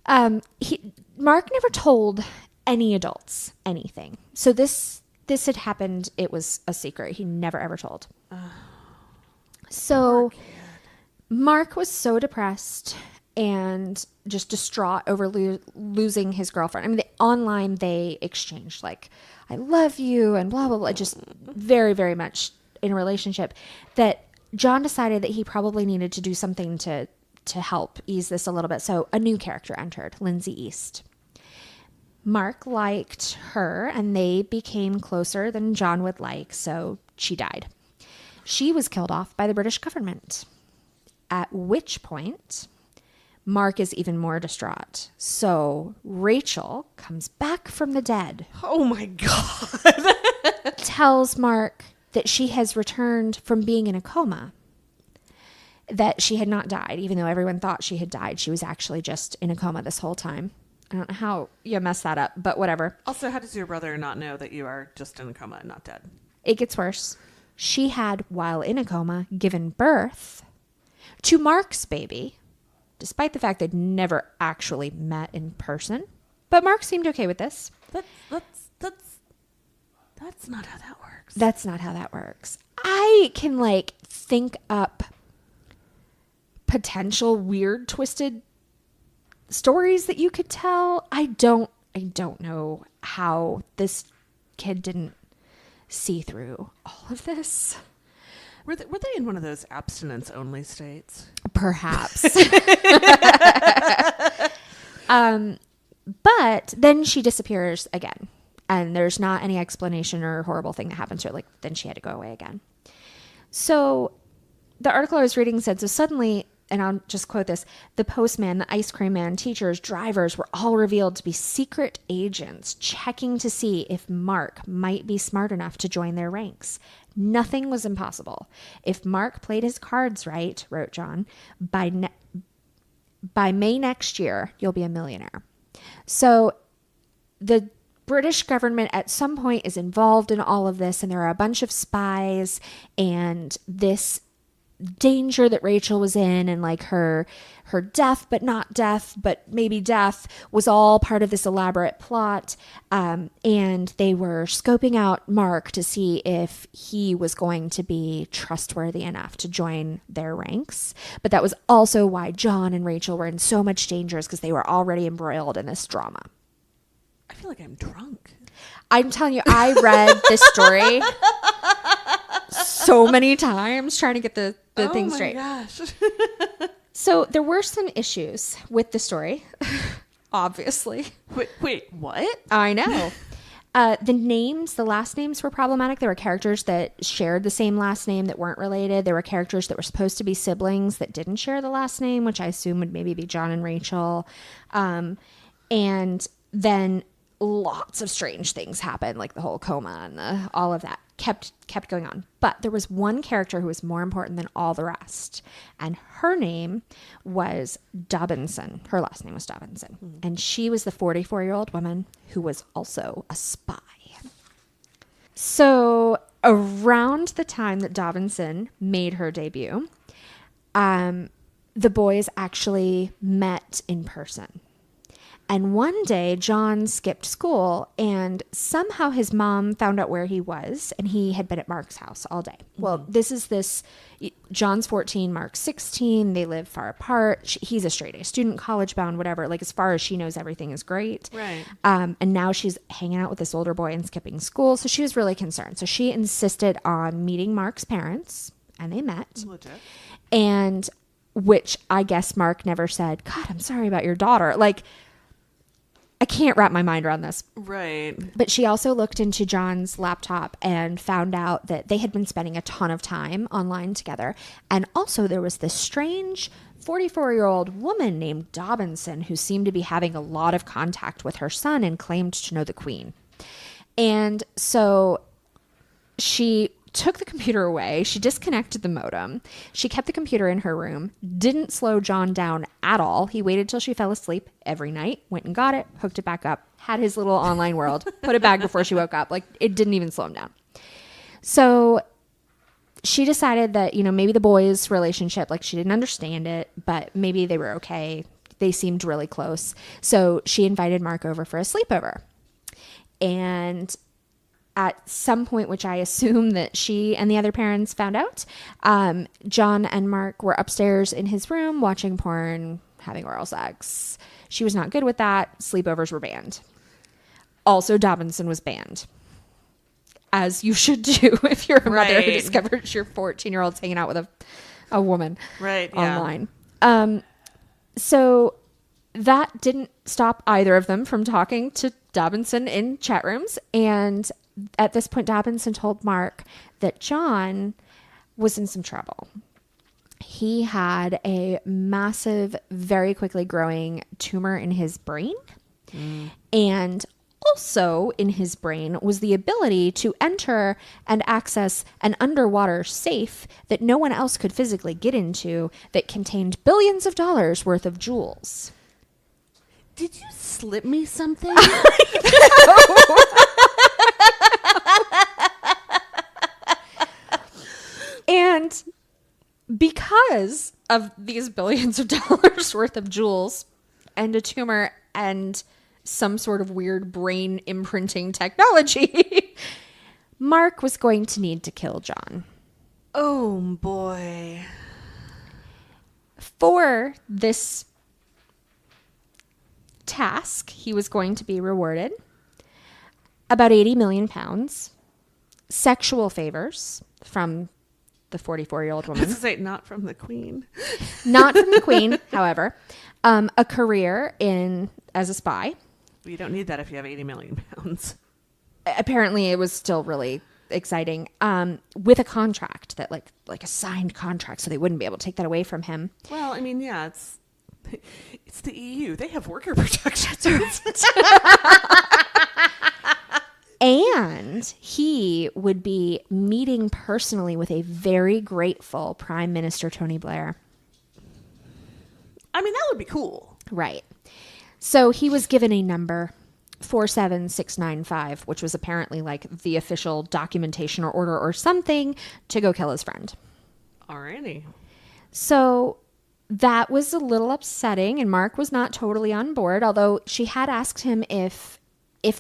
Mark never told any adults anything. So this had happened. It was a secret. He never, ever told. So Mark was so depressed and just distraught over losing his girlfriend. I mean, online they exchanged like, I love you and blah, blah, blah, just very, very much in a relationship, that John decided that he probably needed to do something to help ease this a little bit. So a new character entered, Lindsay East. Mark liked her and they became closer than John would like. So she died. She was killed off by the British government, at which point Mark is even more distraught. So Rachel comes back from the dead. Oh my God. Tells Mark that she has returned from being in a coma, that she had not died, even though everyone thought she had died. She was actually just in a coma this whole time. I don't know how you messed that up, but whatever. Also, how does your brother not know that you are just in a coma and not dead? It gets worse. She had, while in a coma, given birth to Mark's baby, despite the fact they'd never actually met in person. But Mark seemed okay with this. That's not how that works. That's not how that works. I can think up potential weird, twisted stories that you could tell. I don't know how this kid didn't see through all of this. Were they in one of those abstinence only states? Perhaps. But then she disappears again, and there's not any explanation or horrible thing that happens to her. Then she had to go away again. So the article I was reading said, so suddenly, and I'll just quote this, the postman, the ice cream man, teachers, drivers were all revealed to be secret agents checking to see if Mark might be smart enough to join their ranks. Nothing was impossible. If Mark played his cards right, wrote John, by May next year, you'll be a millionaire. So the British government at some point is involved in all of this, and there are a bunch of spies, and this danger that Rachel was in, and her death, but not death, but maybe death, was all part of this elaborate plot. And they were scoping out Mark to see if he was going to be trustworthy enough to join their ranks. But that was also why John and Rachel were in so much danger, because they were already embroiled in this drama. I feel like I'm drunk. I'm telling you, I read this story so many times trying to get the thing straight. Oh my gosh. So there were some issues with the story, obviously. Wait, what? I know. The last names were problematic. There were characters that shared the same last name that weren't related. There were characters that were supposed to be siblings that didn't share the last name, which I assume would maybe be John and Rachel. And then lots of strange things happened, like the whole coma and all of that kept going on. But there was one character who was more important than all the rest, and her name was Dobinson. Her last name was Dobinson, and she was the 44-year-old woman who was also a spy. So around the time that Dobinson made her debut, the boys actually met in person. And one day, John skipped school, and somehow his mom found out where he was, and he had been at Mark's house all day. Well, John's 14, Mark's 16. They live far apart. He's a straight-A student, college-bound, whatever. Like, as far as she knows, everything is great. Right. And now she's hanging out with this older boy and skipping school, so she was really concerned. So she insisted on meeting Mark's parents, and they met. Legit. And which I guess Mark never said, God, I'm sorry about your daughter. Like, I can't wrap my mind around this. Right. But she also looked into John's laptop and found out that they had been spending a ton of time online together. And also there was this strange 44-year-old woman named Dobinson who seemed to be having a lot of contact with her son and claimed to know the Queen. And so she took the computer away. She disconnected the modem. She kept the computer in her room, didn't slow John down at all. He waited till she fell asleep every night, went and got it, hooked it back up, had his little online world, put it back before she woke up. Like, it didn't even slow him down. So she decided that, maybe the boys' relationship, like, she didn't understand it, but maybe they were okay. They seemed really close. So she invited Mark over for a sleepover. And at some point, which I assume that she and the other parents found out, John and Mark were upstairs in his room watching porn, having oral sex. She was not good with that. Sleepovers were banned. Also, Dobinson was banned, as you should do if you're a mother who discovers your 14-year-old's hanging out with a woman online. So that didn't stop either of them from talking to Dobinson in chat rooms. And at this point, Dobinson told Mark that John was in some trouble. He had a massive, very quickly growing tumor in his brain. And also in his brain was the ability to enter and access an underwater safe that no one else could physically get into that contained billions of dollars worth of jewels. Did you slip me something? And because of these billions of dollars worth of jewels and a tumor and some sort of weird brain imprinting technology, Mark was going to need to kill John. Oh, boy. For this task, he was going to be rewarded about 80 million pounds, sexual favors from the 44-year-old woman. I was going to say, not from the Queen. Not from the Queen, however. A career as a spy. You don't need that if you have 80 million pounds. Apparently, it was still really exciting. With a contract that, like a signed contract, so they wouldn't be able to take that away from him. Well, I mean, yeah, it's the EU. They have worker protections. And he would be meeting personally with a very grateful Prime Minister Tony Blair. I mean, that would be cool. Right. So he was given a number, 47695, which was apparently like the official documentation or order or something to go kill his friend. Alrighty. So that was a little upsetting, and Mark was not totally on board, although she had asked him if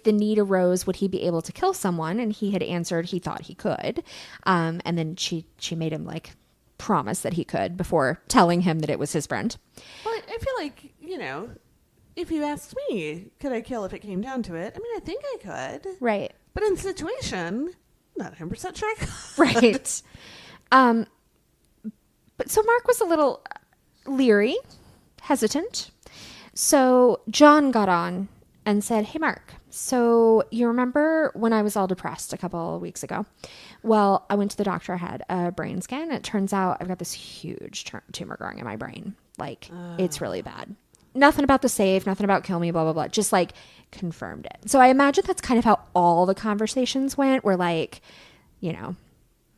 the need arose, would he be able to kill someone? And he had answered he thought he could. And then she made him promise that he could before telling him that it was his friend. Well, I feel like, if you asked me, could I kill if it came down to it? I mean, I think I could. Right. But in the situation, not 100% sure I could. Right. But so Mark was a little leery, hesitant. So John got on and said, hey, Mark, so you remember when I was all depressed a couple of weeks ago? Well, I went to the doctor. I had a brain scan. It turns out I've got this huge tumor growing in my brain. Like, it's really bad. Nothing about the safe, nothing about kill me, blah, blah, blah. Just like confirmed it. So I imagine that's kind of how all the conversations went. Were like, you know,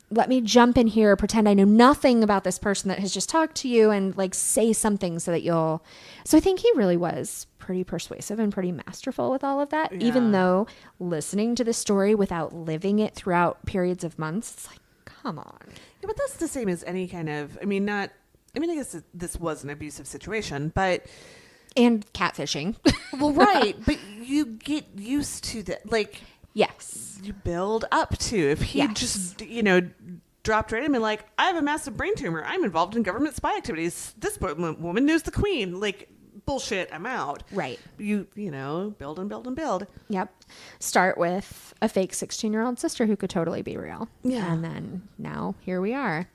let me jump in here, pretend I know nothing about this person that has just talked to you, and like say something so that you'll. So I think he really was pretty persuasive and pretty masterful with all of that, even though listening to the story without living it throughout periods of months, it's like, come on. Yeah, but that's the same as any kind of, I guess this was an abusive situation, but. And catfishing. Well, right. But you get used to that. Like, yes. You build up to. If he just, dropped right in and been like, I have a massive brain tumor. I'm involved in government spy activities. This woman knows the queen. Like, bullshit, I'm out. Right. You build and build and build. Yep. Start with a fake 16-year-old sister who could totally be real. Yeah. And then now here we are.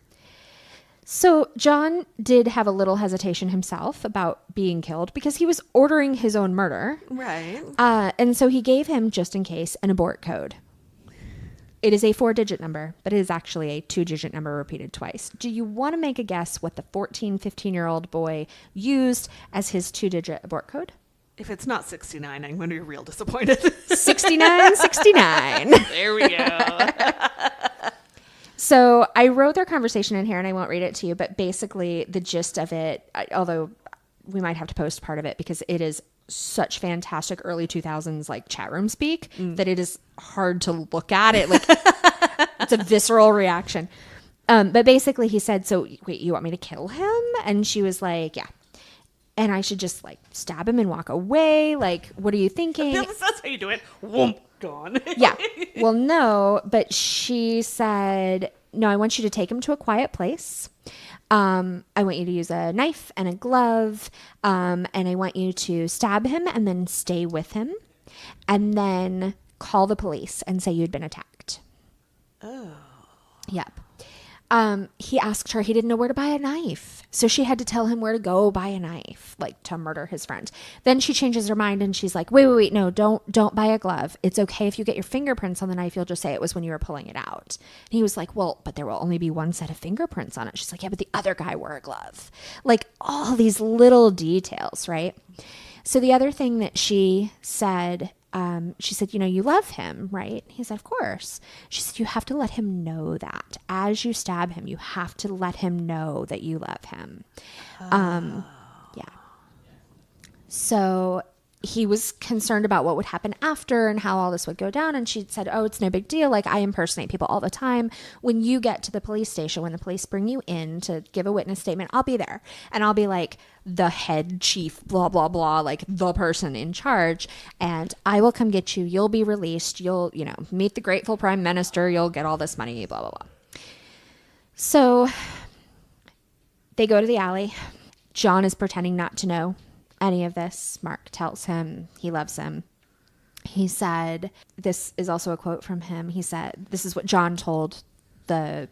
So John did have a little hesitation himself about being killed because he was ordering his own murder. Right. And so he gave him, just in case, an abort code. It is a 4-digit number, but it is actually a 2-digit number repeated twice. Do you want to make a guess what the 15-year-old boy used as his 2-digit abort code? If it's not 69, I'm going to be real disappointed. 69. There we go. So I wrote their conversation in here, and I won't read it to you, but basically the gist of it, although we might have to post part of it because it is such fantastic early 2000s like chat room speak that it is hard to look at it. Like it's a visceral reaction. But basically he said, so wait, you want me to kill him? And she was like, yeah. And I should just like stab him and walk away. Like, what are you thinking? That's how you do it. Whoomp, gone. Yeah. Well, no, but she said, no, I want you to take him to a quiet place. I want you to use a knife and a glove. And I want you to stab him and then stay with him. And then call the police and say you'd been attacked. Oh. Yep. He asked her, he didn't know where to buy a knife. So she had to tell him where to go buy a knife, like to murder his friend. Then she changes her mind and she's like, wait, no, don't buy a glove. It's okay if you get your fingerprints on the knife, you'll just say it was when you were pulling it out. And he was like, well, but there will only be one set of fingerprints on it. She's like, yeah, but the other guy wore a glove. Like all these little details, right? So the other thing that she said, you love him, right? He said, of course. She said, you have to let him know that. As you stab him, you have to let him know that you love him. Yeah. So he was concerned about what would happen after and how all this would go down. And she said, oh, it's no big deal. Like I impersonate people all the time. When you get to the police station, when the police bring you in to give a witness statement, I'll be there. And I'll be like the head chief, blah, blah, blah, like the person in charge. And I will come get you. You'll be released. You'll, meet the grateful prime minister. You'll get all this money, blah, blah, blah. So they go to the alley. John is pretending not to know any of this. Mark tells him he loves him. He said, this is also a quote from him. He said, this is what John told the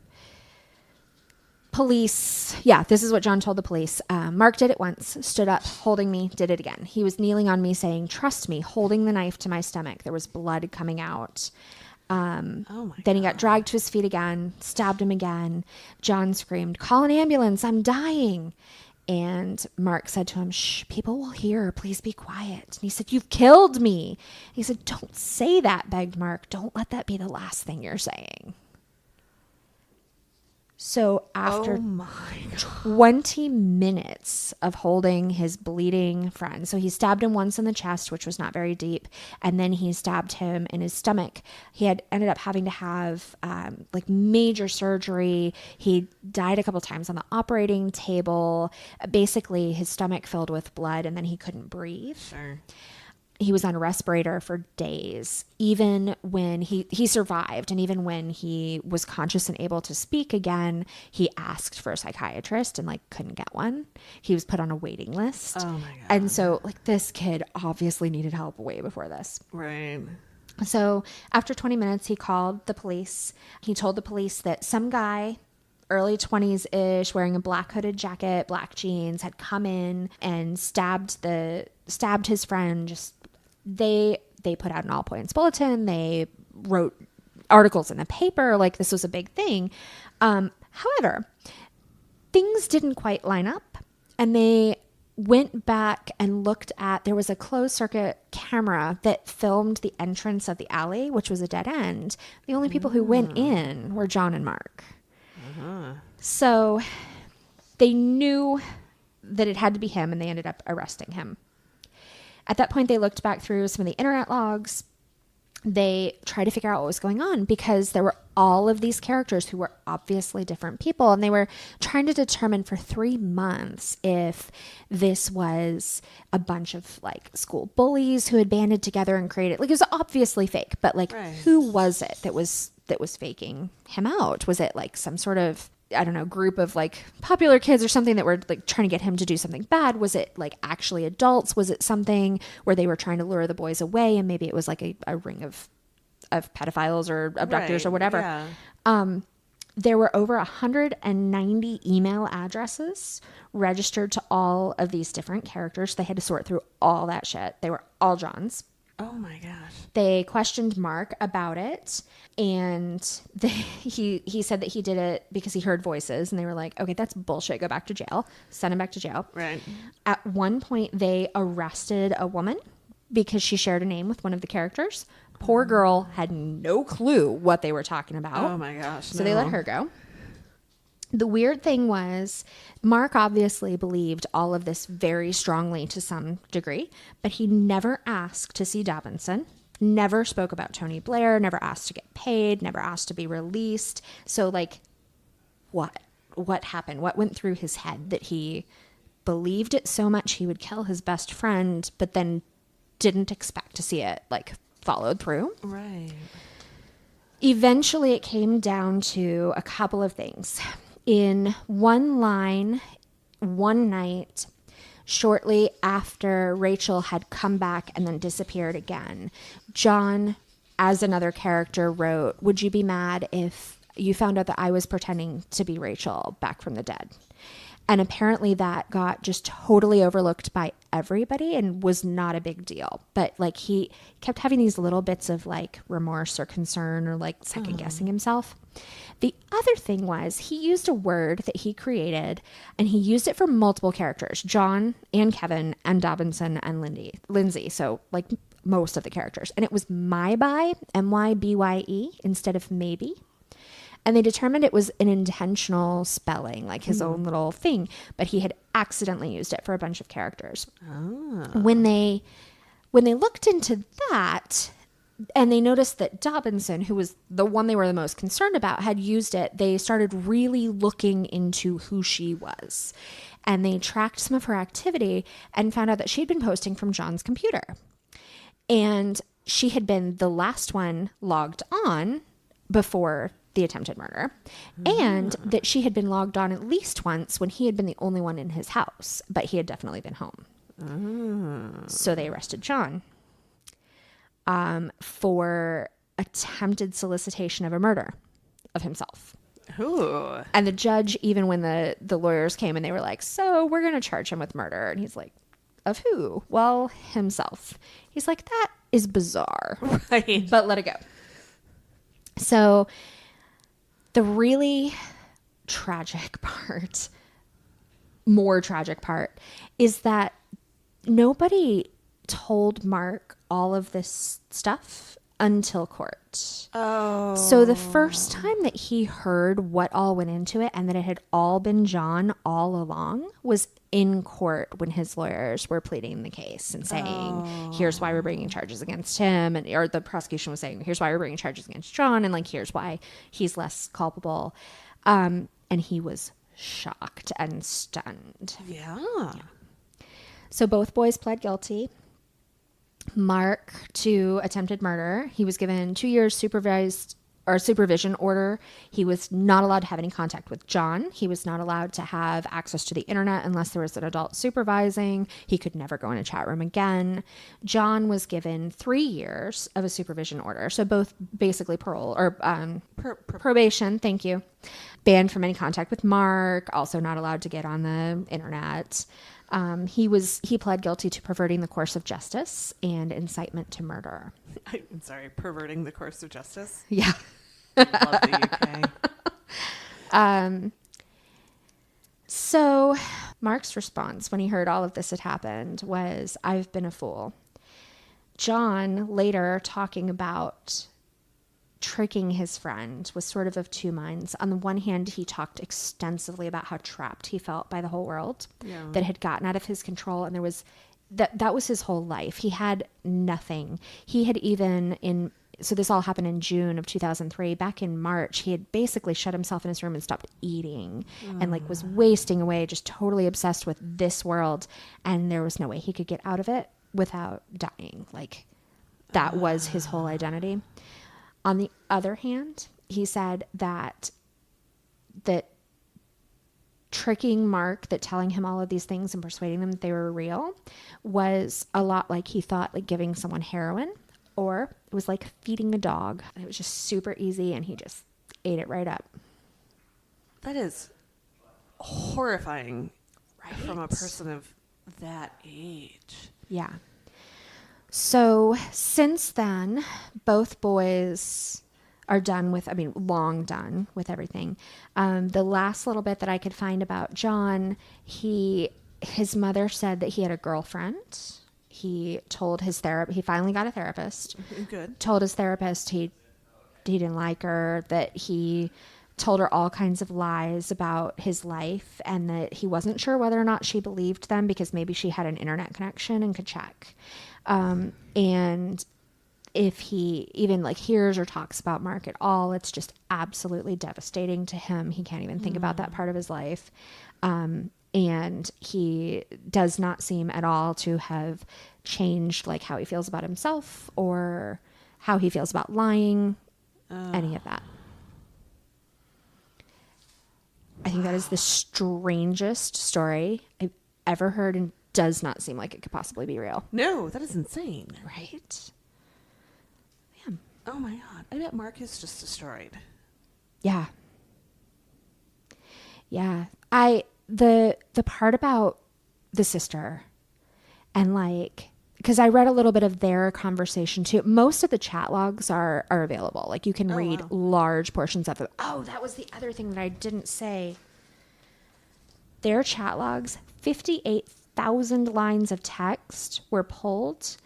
police. Yeah, this is what John told the police. Mark did it once, stood up, holding me, did it again. He was kneeling on me saying, trust me, holding the knife to my stomach. There was blood coming out. Then he got dragged to his feet again, stabbed him again. John screamed, call an ambulance, I'm dying. And Mark said to him, shh, people will hear. Please be quiet. And he said, you've killed me. He said, don't say that, begged Mark. Don't let that be the last thing you're saying. So after 20 minutes of holding his bleeding friend, so he stabbed him once in the chest, which was not very deep, and then he stabbed him in his stomach. He had ended up having to have major surgery. He died a couple times on the operating table. Basically, his stomach filled with blood, and then he couldn't breathe. Sure. He was on a respirator for days. Even when he survived, and even when he was conscious and able to speak again, he asked for a psychiatrist and couldn't get one. He was put on a waiting list. Oh my God. And so this kid obviously needed help way before this. Right. So after 20 minutes, he called the police. He told the police that some guy early 20s ish, wearing a black hooded jacket, black jeans, had come in and stabbed his friend. Just they put out an all points bulletin. They wrote articles in the paper. Like, this was a big thing. However, things didn't quite line up, and they went back and looked at, there was a closed circuit camera that filmed the entrance of the alley, which was a dead end. The only people who went in were John and Mark. So they knew that it had to be him, and they ended up arresting him. At that point, they looked back through some of the internet logs. They tried to figure out what was going on, because there were all of these characters who were obviously different people, and they were trying to determine for 3 months if this was a bunch of like school bullies who had banded together and created, like, it was obviously fake, but like, who was it that was faking him out? Was it like some sort of, I don't know, group of like popular kids or something that were like trying to get him to do something bad? Was it like actually adults? Was it something where they were trying to lure the boys away, and maybe it was like a ring of pedophiles or abductors or whatever? Yeah. There were over 190 email addresses registered to all of these different characters. They had to sort through all that shit. They were all Johns. Oh my gosh. They questioned Mark about it, and he said that he did it because he heard voices, and they were like, okay, that's bullshit. Go back to jail. Send him back to jail. Right. At one point, they arrested a woman because she shared a name with one of the characters. Poor girl had no clue what they were talking about. Oh my gosh. So they let her go. The weird thing was, Mark obviously believed all of this very strongly to some degree, but he never asked to see Dobinson, never spoke about Tony Blair, never asked to get paid, never asked to be released. So like, what happened? What went through his head that he believed it so much he would kill his best friend, but then didn't expect to see it like followed through? Right. Eventually it came down to a couple of things. In one line, one night, shortly after Rachel had come back and then disappeared again, John, as another character, wrote, "Would you be mad if you found out that I was pretending to be Rachel back from the dead?" And apparently that got just totally overlooked by everybody and was not a big deal. But like, he kept having these little bits of like remorse or concern or like second guessing himself. The other thing was, he used a word that he created, and he used it for multiple characters, John and Kevin and Dobinson and Lindsay. So like most of the characters. And it was mybye, M-Y-B-Y-E, instead of maybe. And they determined it was an intentional spelling, like his own little thing, but he had accidentally used it for a bunch of characters. Oh. When they looked into that, and they noticed that Dobinson, who was the one they were the most concerned about, had used it, they started really looking into who she was. And they tracked some of her activity and found out that she'd been posting from John's computer. And she had been the last one logged on before the attempted murder, and that she had been logged on at least once when he had been the only one in his house, but he had definitely been home. So they arrested John for attempted solicitation of a murder of himself. Ooh. And the judge, even when the lawyers came and they were like, so we're going to charge him with murder. And he's like, of who? Well, himself. He's like, that is bizarre. Right. But let it go. So the really tragic part, more tragic part, is that nobody told Mark all of this stuff until court. Oh. So the first time that he heard what all went into it and that it had all been John all along was in court when his lawyers were pleading the case and saying, here's why we're bringing charges against him. And or the prosecution was saying, here's why we're bringing charges against John. And like, here's why he's less culpable. And he was shocked and stunned. Yeah. So both boys pled guilty. Mark to attempted murder. He was given 2 years supervised or supervision order. He was not allowed to have any contact with John. He was not allowed to have access to the internet unless there was an adult supervising. He could never go in a chat room again. John was given 3 years of a supervision order. So both basically parole or probation. Thank you. Banned from any contact with Mark. Also not allowed to get on the internet. He pled guilty to perverting the course of justice and incitement to murder. I'm sorry, perverting the course of justice. Yeah. I love the UK. So Mark's response when he heard all of this had happened was, "I've been a fool." John later talking about tricking his friend was sort of two minds. On the one hand, he talked extensively about how trapped he felt by the whole world, that had gotten out of his control. And there was that was his whole life. He had nothing. He had so this all happened in June of 2003. Back in March, he had basically shut himself in his room and stopped eating and like was wasting away, just totally obsessed with this world. And there was no way he could get out of it without dying. Like that was his whole identity. On the other hand, he said that tricking Mark, that telling him all of these things and persuading them that they were real was a lot like he thought like giving someone heroin, or it was like feeding a dog. And it was just super easy and he just ate it right up. That is horrifying, right? From a person of that age. Yeah. So since then, both boys are long done with everything. The last little bit that I could find about John, his mother said that he had a girlfriend. He told his he finally got a therapist. Good. Told his therapist he didn't like her, that he told her all kinds of lies about his life, and that he wasn't sure whether or not she believed them because maybe she had an internet connection and could check. And if he even like hears or talks about Mark at all, it's just absolutely devastating to him. He can't even think about that part of his life. And he does not seem at all to have changed like how he feels about himself or how he feels about lying, any of that. I think that is the strangest story I've ever heard, and does not seem like it could possibly be real. No, that is insane. Right? Man. Oh my God. I bet Mark is just destroyed. Yeah. Yeah. The part about the sister and like, because I read a little bit of their conversation too. Most of the chat logs are available. Like you can read large portions of them. Oh, that was the other thing that I didn't say. Their chat logs, 58,000 lines of text were pulled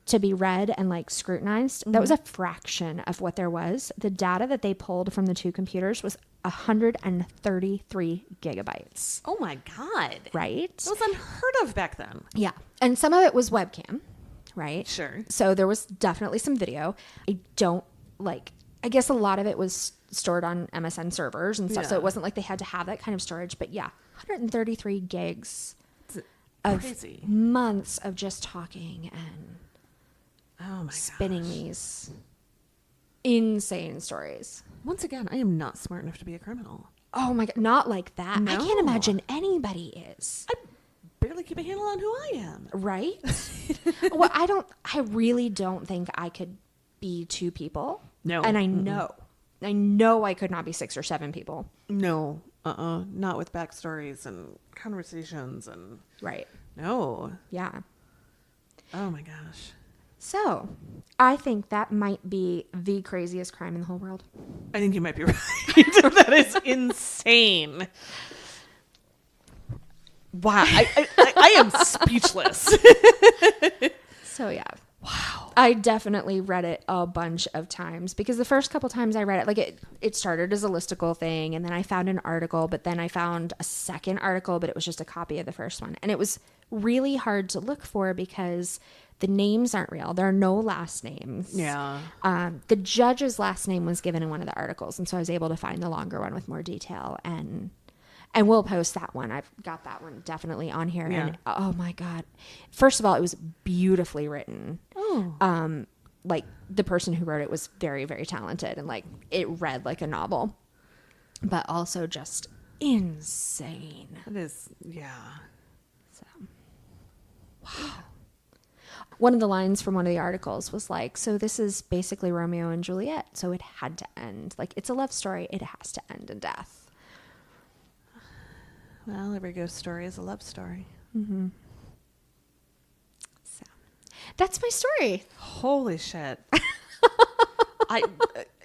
to be read and like scrutinized. That was a fraction of what there was. The data that they pulled from the two computers was 133 gigabytes. Oh my God. That Right? was unheard of back then. Yeah. And some of it was webcam, right? Sure. So there was definitely some video. I guess a lot of it was stored on MSN servers and stuff. So it wasn't like they had to have that kind of storage. But yeah, 133 gigs of crazy. Months of just talking and spinning gosh. these insane stories. Once again, I am not smart enough to be a criminal. Oh my God. Not like that. No. I can't imagine anybody is. I barely keep a handle on who I am. Right? Well, I really don't think I could be two people. No. And I know I could not be 6 or 7 people. No. Not with backstories and conversations and... Right. No. Yeah. Oh my gosh. So, I think that might be the craziest crime in the whole world. I think you might be right. That is insane. Wow. I am speechless. So, yeah. Wow. I definitely read it a bunch of times because the first couple times I read it, like it started as a listicle thing, and then I found an article, but then I found a second article, but it was just a copy of the first one. And it was really hard to look for because the names aren't real. There are no last names. Yeah. The judge's last name was given in one of the articles, and so I was able to find the longer one with more detail, and we'll post that one. I've got that one definitely on here. Yeah. And oh my God. First of all, it was beautifully written. Oh. like the person who wrote it was very, very talented, and like it read like a novel, but also just insane. It is, yeah. So, wow. One of the lines from one of the articles was like, so this is basically Romeo and Juliet, so it had to end. Like, it's a love story. It has to end in death. Well, every ghost story is a love story. Mm-hmm. So, that's my story. Holy shit.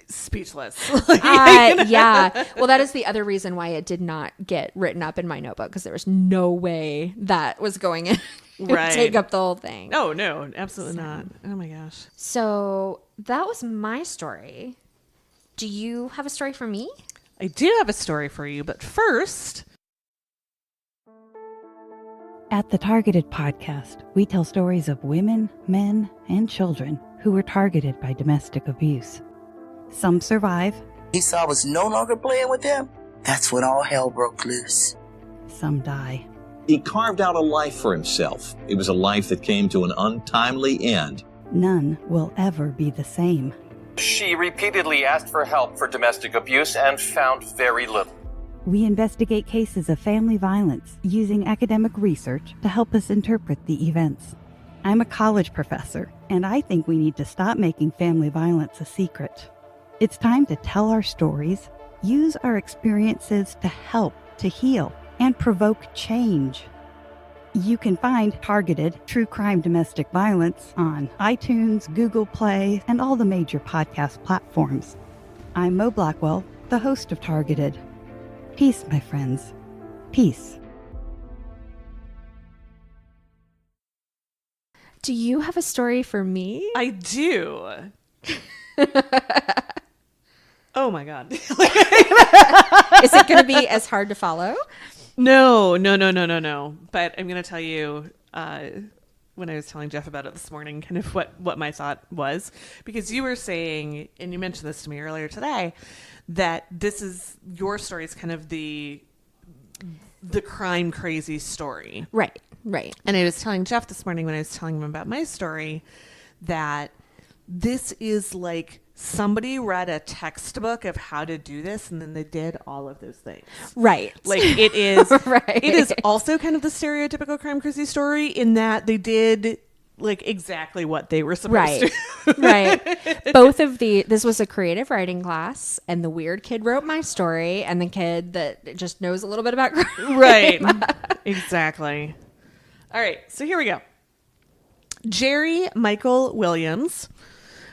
Speechless. Yeah. Well, that is the other reason why it did not get written up in my notebook, because there was no way that was going in. Right. Take up the whole thing. Oh, no, absolutely not. Oh, my gosh. So that was my story. Do you have a story for me? I do have a story for you, but first... At the Targeted Podcast, we tell stories of women, men, and children who were targeted by domestic abuse. Some survive. Esau was no longer playing with them. That's when all hell broke loose. Some die. He carved out a life for himself. It was a life that came to an untimely end. None will ever be the same. She repeatedly asked for help for domestic abuse and found very little. We investigate cases of family violence using academic research to help us interpret the events. I'm a college professor, and I think we need to stop making family violence a secret. It's time to tell our stories, use our experiences to help, to heal, and provoke change. You can find Targeted True Crime Domestic Violence on iTunes, Google Play, and all the major podcast platforms. I'm Mo Blackwell, the host of Targeted. Peace, my friends. Peace. Do you have a story for me? I do. Oh, my God. Is it going to be as hard to follow? No. But I'm going to tell you, when I was telling Jeff about it this morning, kind of what my thought was. Because you were saying, and you mentioned this to me earlier today, that this is, your story is kind of the crime crazy story. Right. And I was telling Jeff this morning when I was telling him about my story that this is like somebody read a textbook of how to do this and then they did all of those things. Right. Like it is, right. It is also kind of the stereotypical crime crazy story in that they did like exactly what they were supposed to. Right. Both of this was a creative writing class, and the weird kid wrote my story, and the kid that just knows a little bit about crime. Right. Exactly. All right. So here we go. Jerry Michael Williams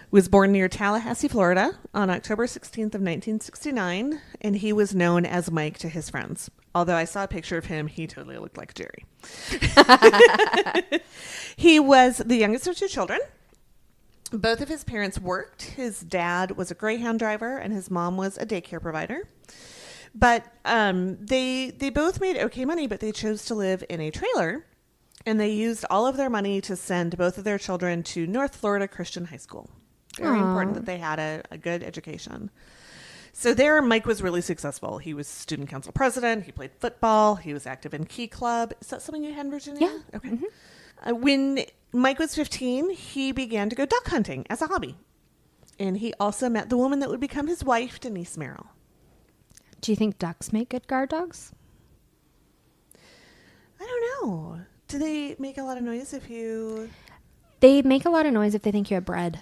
was born near Tallahassee, Florida on October 16th of 1969, and he was known as Mike to his friends. Although I saw a picture of him, he totally looked like Jerry. He was the youngest of two children. Both of his parents worked. His dad was a Greyhound driver, and his mom was a daycare provider. But they both made okay money, but they chose to live in a trailer, and they used all of their money to send both of their children to North Florida Christian High School. Very important that they had a good education. So there, Mike was really successful. He was student council president. He played football. He was active in Key Club. Is that something you had in Virginia? Yeah. Okay. Mm-hmm. When Mike was 15, he began to go duck hunting as a hobby. And he also met the woman that would become his wife, Denise Merrill. Do you think ducks make good guard dogs? I don't know. Do they make a lot of noise if you... They make a lot of noise if they think you have bread.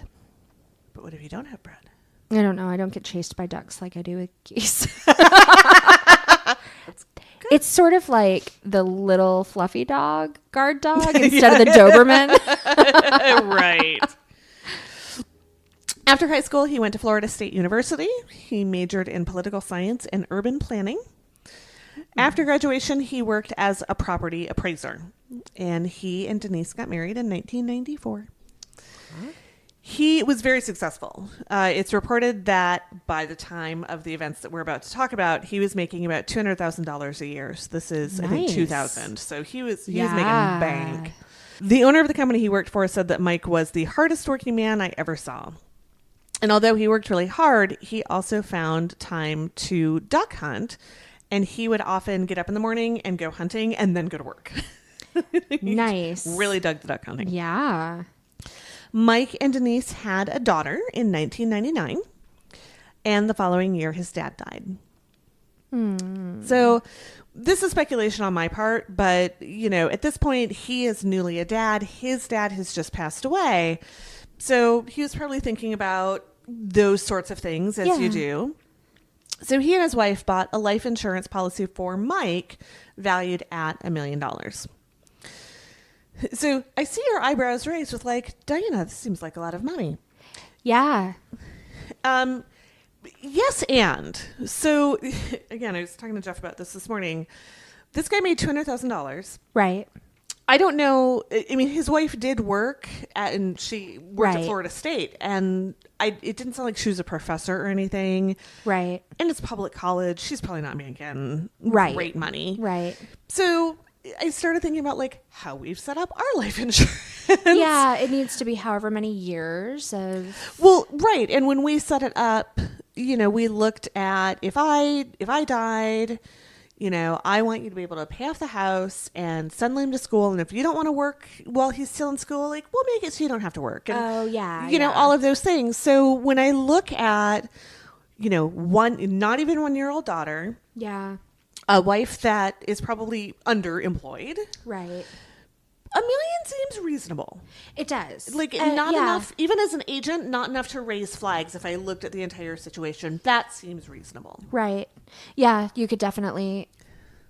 But what if you don't have bread? I don't know. I don't get chased by ducks like I do with geese. It's sort of like the little fluffy dog, guard dog, instead of the Doberman. Right. After high school, he went to Florida State University. He majored in political science and urban planning. After graduation, he worked as a property appraiser. And he and Denise got married in 1994. He was very successful. It's reported that by the time of the events that we're about to talk about, he was making about $200,000 a year. So this is, I think, 2000. So he was making bank. The owner of the company he worked for said that Mike was the hardest working man I ever saw. And although he worked really hard, he also found time to duck hunt. And he would often get up in the morning and go hunting and then go to work. Nice. Really dug the duck hunting. Yeah. Mike and Denise had a daughter in 1999, and the following year his dad died. So this is speculation on my part, but, you know, at this point, he is newly a dad. His dad has just passed away. So he was probably thinking about those sorts of things, as you do. So he and his wife bought a life insurance policy for Mike valued at $1 million. So I see your eyebrows raised with like, Diana, this seems like a lot of money. Yeah. Yes, and so again, I was talking to Jeff about this morning. This guy made $200,000. Right. I don't know. I mean, his wife did work and she worked at Florida State, and it didn't sound like she was a professor or anything. Right. And it's public college. She's probably not making great money. Right. So I started thinking about like how we've set up our life insurance. Yeah, it needs to be however many years of. Well, right. And when we set it up, you know, we looked at if I died, you know, I want you to be able to pay off the house and send Liam to school. And if you don't want to work while he's still in school, like, we'll make it so you don't have to work. And, you know, all of those things. So when I look at, you know, not even 1-year-old daughter. Yeah. A wife that is probably underemployed. Right. $1 million seems reasonable. It does. Like, not enough, even as an agent, not enough to raise flags if I looked at the entire situation. That seems reasonable. Right. Yeah, you could definitely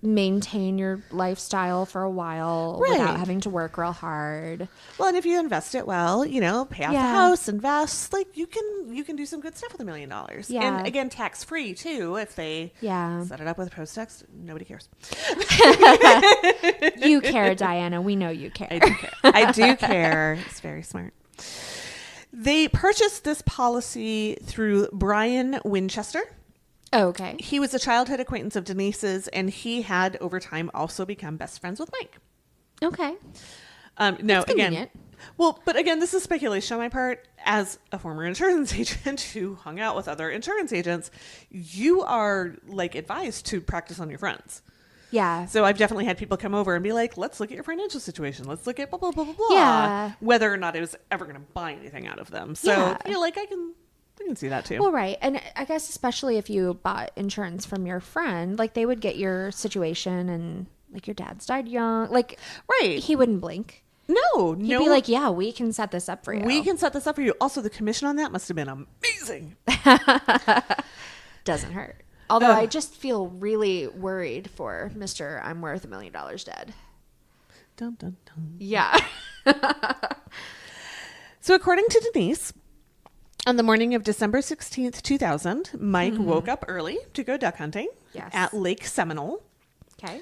maintain your lifestyle for a while without having to work real hard. Well, and if you invest it well, you know, pay off the house, invest, like you can do some good stuff with $1 million. Yeah. And again, tax free too. If they set it up with post-tax, nobody cares. You care, Diana. We know you care. I do care. I do care. It's very smart. They purchased this policy through Brian Winchester. Oh, okay. He was a childhood acquaintance of Denise's, and he had over time also become best friends with Mike. Okay. No, again, but again, this is speculation on my part. As a former insurance agent who hung out with other insurance agents, you are like advised to practice on your friends. Yeah. So I've definitely had people come over and be like, let's look at your financial situation. Let's look at blah, blah, blah, blah, blah. Yeah. Whether or not I was ever going to buy anything out of them. So, you know, like I can see that too. Well, right. And I guess especially if you bought insurance from your friend, like they would get your situation and like your dad's died young. Like, he wouldn't blink. No. He'd be like, yeah, we can set this up for you. We can set this up for you. Also, the commission on that must have been amazing. Doesn't hurt. Although I just feel really worried for Mr. I'm worth $1 million dead. Dun, dun, dun. Yeah. So according to Denise, on the morning of December 16th, 2000, Mike woke up early to go duck hunting at Lake Seminole. Okay.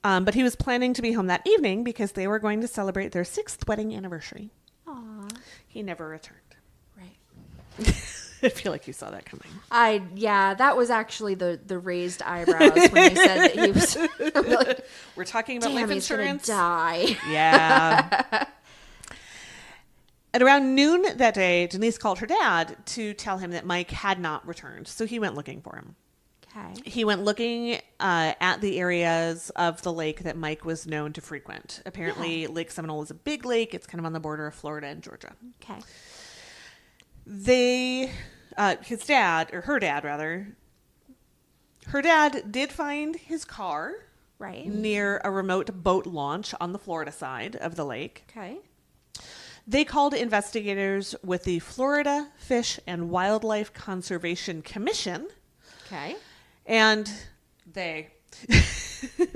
But he was planning to be home that evening because they were going to celebrate their 6th wedding anniversary. Aww. He never returned. Right. I feel like you saw that coming. That was actually the raised eyebrows when you said that he was. Like, we're talking about life insurance. He's gonna die. Yeah. At around noon that day, Denise called her dad to tell him that Mike had not returned. So he went looking for him. Okay. He went looking at the areas of the lake that Mike was known to frequent. Apparently, Lake Seminole is a big lake. It's kind of on the border of Florida and Georgia. Okay. Her dad did find his car right near a remote boat launch on the Florida side of the lake. Okay. They called investigators with the Florida Fish and Wildlife Conservation Commission. Okay. And they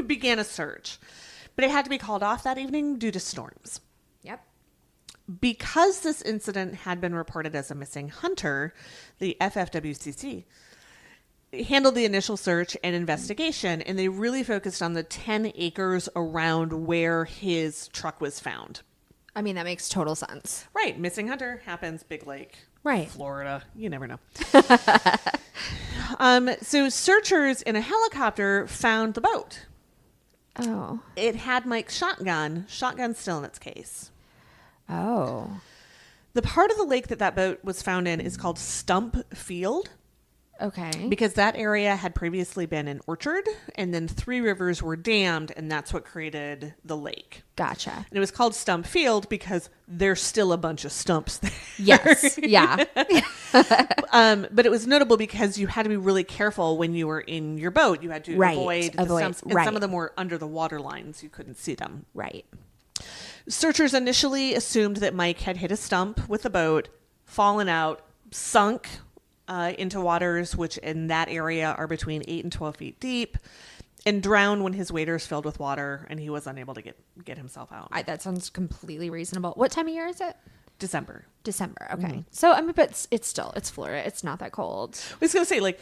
began a search. But it had to be called off that evening due to storms. Yep. Because this incident had been reported as a missing hunter, the FFWCC handled the initial search and investigation, and they really focused on the 10 acres around where his truck was found. I mean, that makes total sense. Right. Missing hunter happens, big lake. Right. Florida. You never know. So searchers in a helicopter found the boat. Oh. It had Mike's shotgun. Shotgun's still in its case. Oh. The part of the lake that boat was found in is called Stump Field. Okay. Because that area had previously been an orchard, and then 3 rivers were dammed, and that's what created the lake. Gotcha. And it was called Stump Field because there's still a bunch of stumps there. Yes. Yeah. But it was notable because you had to be really careful when you were in your boat. You had to avoid the stumps, and some of them were under the water lines. You couldn't see them. Right. Searchers initially assumed that Mike had hit a stump with the boat, fallen out, sunk into waters which in that area are between 8 and 12 feet deep, and drowned when his waders filled with water and he was unable to get himself out. That sounds completely reasonable. What time of year is it? December. Okay. So I mean, but it's Florida. It's not that cold. I was gonna say, like,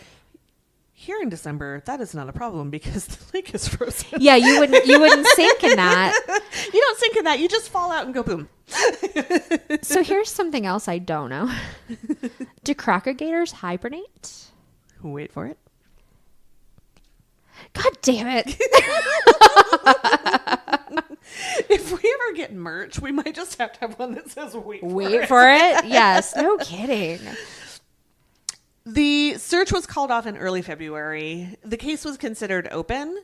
here in December, that is not a problem because the lake is frozen. Yeah, you wouldn't sink in that. You don't sink in that. You just fall out and go boom. So here's something else I don't know. Do crocodilators hibernate? Wait for it. God damn it. If we ever get merch, we might just have to have one that says wait for it. Yes, no kidding. The search was called off in early February. The case was considered open.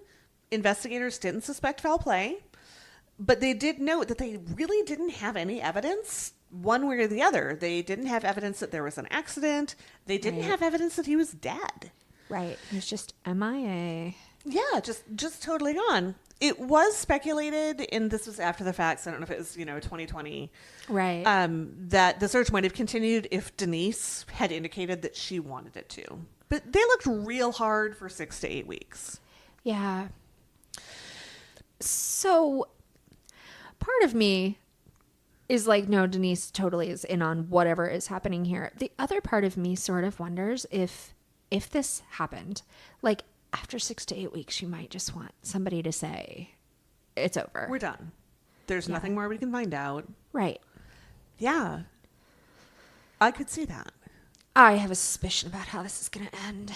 Investigators didn't suspect foul play, but they did note that they really didn't have any evidence one way or the other. They didn't have evidence that there was an accident. They didn't have evidence that he was dead. Right. It was just MIA. Yeah, just totally gone. It was speculated, and this was after the fact, so I don't know if it was, 2020. Right. That the search might have continued if Denise had indicated that she wanted it to. But they looked real hard for 6 to 8 weeks. Yeah. So part of me is like, no, Denise totally is in on whatever is happening here. The other part of me sort of wonders if this happened, like after 6 to 8 weeks, you might just want somebody to say it's over. We're done. There's nothing more we can find out. Right. Yeah. I could see that. I have a suspicion about how this is going to end.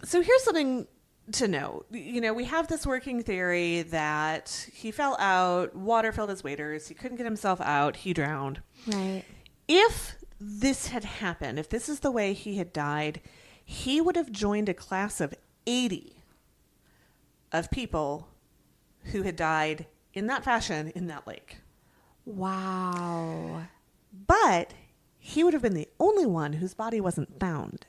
So here's something to note. We have this working theory that he fell out, water filled his waders, he couldn't get himself out, he drowned. Right. If this had happened, if this is the way he had died, he would have joined a class of 80 of people who had died in that fashion in that lake. Wow. But he would have been the only one whose body wasn't found.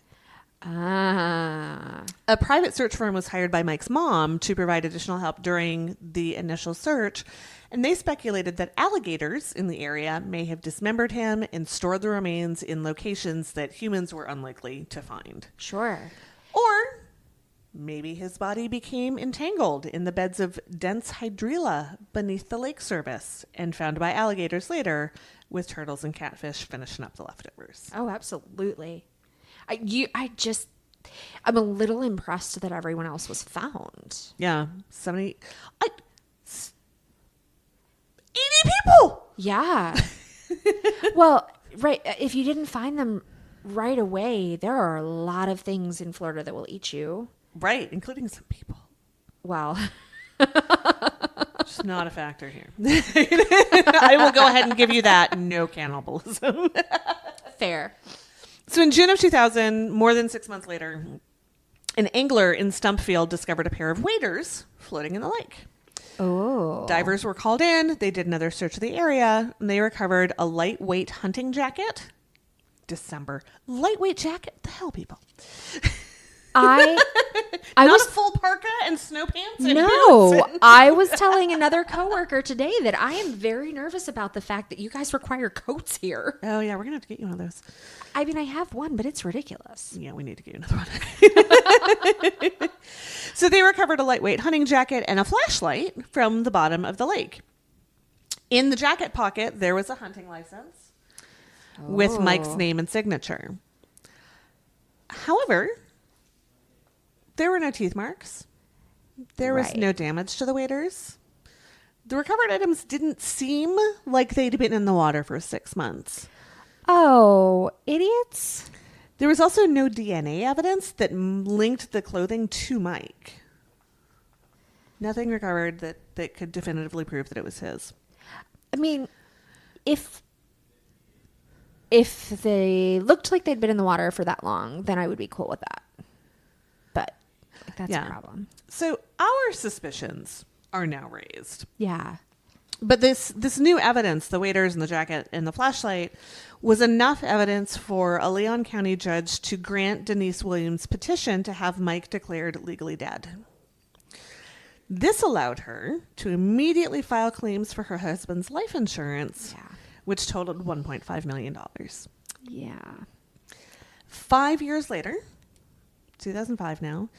Ah. A private search firm was hired by Mike's mom to provide additional help during the initial search, and they speculated that alligators in the area may have dismembered him and stored the remains in locations that humans were unlikely to find. Sure. Or maybe his body became entangled in the beds of dense hydrilla beneath the lake surface and found by alligators later, with turtles and catfish finishing up the leftovers. Oh, absolutely. I'm a little impressed that everyone else was found. Yeah. 80 people! Yeah. Well, right. If you didn't find them right away, there are a lot of things in Florida that will eat you. Right, including some people. Well, Just not a factor here. I will go ahead and give you that. No cannibalism. fair. So in June of 2000, more than 6 months later, an angler in Stumpfield discovered a pair of waders floating in the lake. Oh. Divers were called in. They did another search of the area, and they recovered a lightweight hunting jacket. December. Lightweight jacket? The hell, people? I Not was a full parka and snow pants? And No, boots and- I was telling another coworker today that I am very nervous about the fact that you guys require coats here. Oh, yeah, we're going to have to get you one of those. I mean, I have one, but it's ridiculous. Yeah, we need to get you another one. So they recovered a lightweight hunting jacket and a flashlight from the bottom of the lake. In the jacket pocket, there was a hunting license with Mike's name and signature. However, there were no teeth marks. There was no damage to the waders. The recovered items didn't seem like they'd been in the water for 6 months. Oh, idiots. There was also no DNA evidence that linked the clothing to Mike. Nothing recovered that could definitively prove that it was his. I mean, if they looked like they'd been in the water for that long, then I would be cool with that. That's a problem. So our suspicions are now raised. Yeah. But this new evidence, the waders and the jacket and the flashlight, was enough evidence for a Leon County judge to grant Denise Williams' petition to have Mike declared legally dead. This allowed her to immediately file claims for her husband's life insurance, which totaled $1.5 million. Yeah. 5 years later, 2005 now,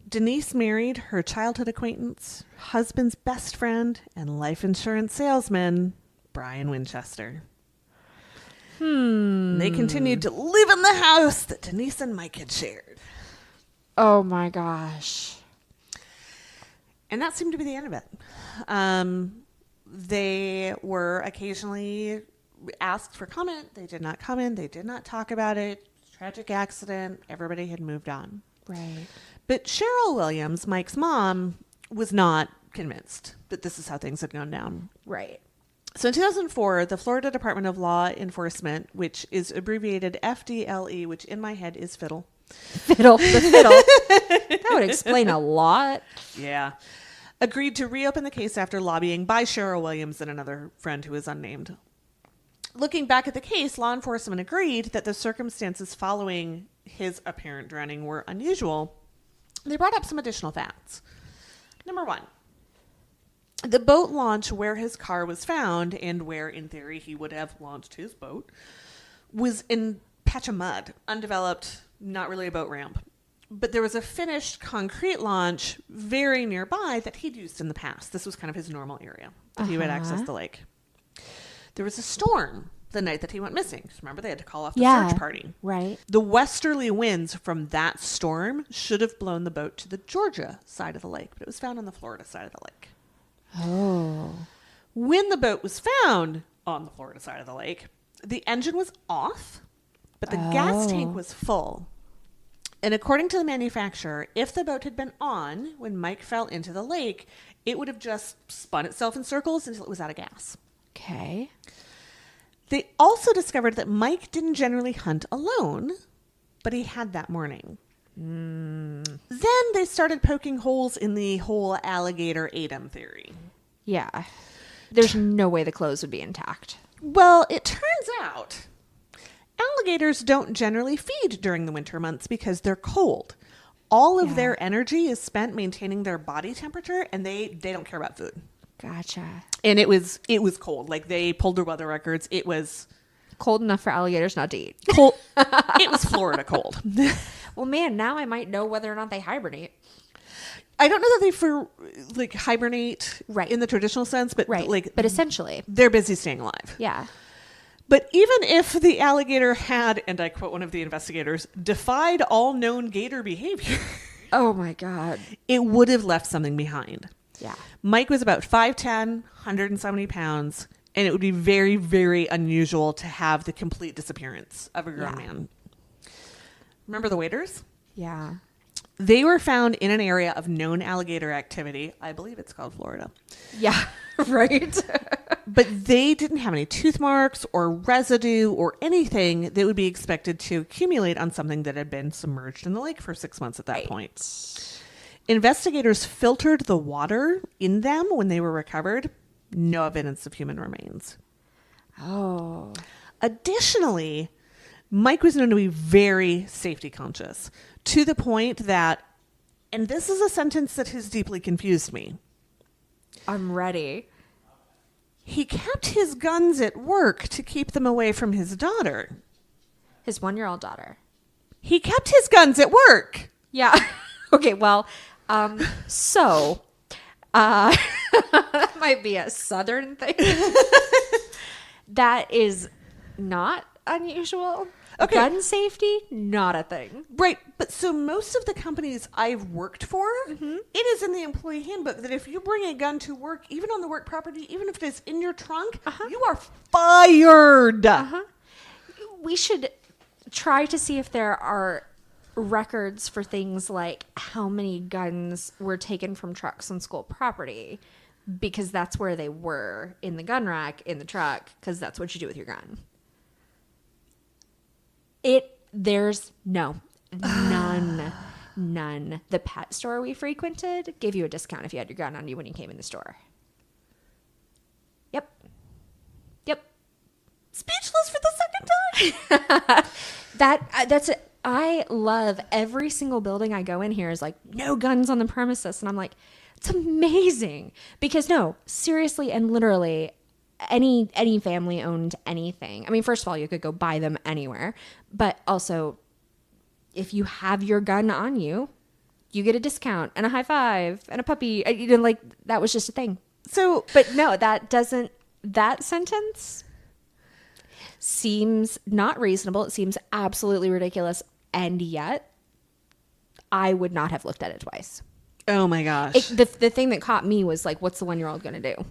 Denise married her childhood acquaintance, husband's best friend, and life insurance salesman, Brian Winchester. They continued to live in the house that Denise and Mike had shared. Oh my gosh. And that seemed to be the end of it. They were occasionally asked for comment. They did not comment. They did not talk about it. Tragic accident. Everybody had moved on. Right. But Cheryl Williams, Mike's mom, was not convinced that this is how things had gone down. Right. So in 2004, the Florida Department of Law Enforcement, which is abbreviated FDLE, which in my head is fiddle. The fiddle. That would explain a lot. Yeah. Agreed to reopen the case after lobbying by Cheryl Williams and another friend who is unnamed. Looking back at the case, law enforcement agreed that the circumstances following his apparent drowning were unusual. They brought up some additional facts. Number one, the boat launch where his car was found and where, in theory, he would have launched his boat was in a patch of mud, undeveloped, not really a boat ramp. But there was a finished concrete launch very nearby that he'd used in the past. This was kind of his normal area. He would access the lake. There was a storm the night that he went missing. Remember, they had to call off the search party. Right. The westerly winds from that storm should have blown the boat to the Georgia side of the lake, but it was found on the Florida side of the lake. Oh. When the boat was found on the Florida side of the lake, the engine was off, but the gas tank was full. And according to the manufacturer, if the boat had been on when Mike fell into the lake, it would have just spun itself in circles until it was out of gas. Okay. They also discovered that Mike didn't generally hunt alone, but he had that morning. Then they started poking holes in the whole alligator ate him theory. Yeah. There's no way the clothes would be intact. Well, it turns out alligators don't generally feed during the winter months because they're cold. All of their energy is spent maintaining their body temperature, and they don't care about food. Gotcha. And it was cold. Like, they pulled their weather records. It was Cold enough for alligators not to eat. cold. It was Florida cold. Well, man, now I might know whether or not they hibernate. I don't know that they hibernate in the traditional sense, but but essentially they're busy staying alive. Yeah. But even if the alligator had, and I quote one of the investigators, defied all known gator behavior, oh my God, it would have left something behind. Yeah. Mike was about 5'10", 170 pounds, and it would be very, very unusual to have the complete disappearance of a grown man. Remember the waders? Yeah. They were found in an area of known alligator activity. I believe it's called Florida. Yeah, right. But they didn't have any tooth marks or residue or anything that would be expected to accumulate on something that had been submerged in the lake for 6 months at that point. Investigators filtered the water in them when they were recovered. No evidence of human remains. Oh. Additionally, Mike was known to be very safety conscious, to the point that, and this is a sentence that has deeply confused me, I'm ready. he kept his guns at work to keep them away from his daughter. His 1-year-old daughter. He kept his guns at work. Yeah. Okay, well, so that might be a Southern thing. That is not unusual. Okay. Gun safety, not a thing. Right. But so most of the companies I've worked for, it is in the employee handbook that if you bring a gun to work, even on the work property, even if it is in your trunk, you are fired. We should try to see if there are records for things like how many guns were taken from trucks on school property, because that's where they were, in the gun rack in the truck, because that's what you do with your gun. There's none. None. The pet store we frequented gave you a discount if you had your gun on you when you came in the store. Yep. Speechless for the second time. That's it. I love every single building I go in here is like, no guns on the premises. And I'm like, it's amazing. Because no, seriously and literally, any family owned anything. I mean, first of all, you could go buy them anywhere. But also, if you have your gun on you, you get a discount and a high five and a puppy. Like, that was just a thing. So, but no, that sentence seems not reasonable. It seems absolutely ridiculous. And yet, I would not have looked at it twice. oh my gosh. The thing that caught me was like, what's the 1-year-old going to do?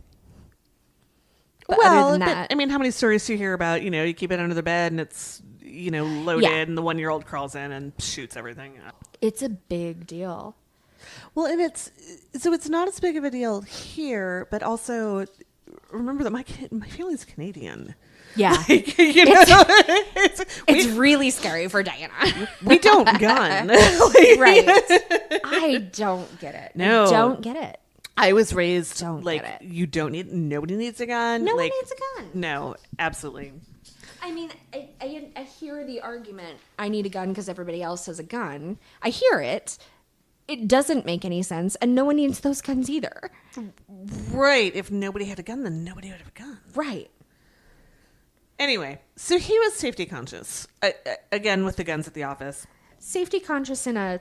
But well, other than that, I mean, how many stories do you hear about, you keep it under the bed and it's, loaded Yeah. and the 1-year-old crawls in and shoots everything up. it's a big deal. Well, and it's not as big of a deal here, but also remember that my family's Canadian. Yeah. It's really scary for Diana. we don't gun. Right. I don't get it. No. I don't get it. I was raised Don't like get it. nobody needs a gun. No one Like, needs a gun. No, absolutely. I mean, I hear the argument, I need a gun because everybody else has a gun. I hear it. It doesn't make any sense, and no one needs those guns either. Right. If nobody had a gun, then nobody would have a gun. Right. Anyway, so he was safety conscious. Again, with the guns at the office. Safety conscious in a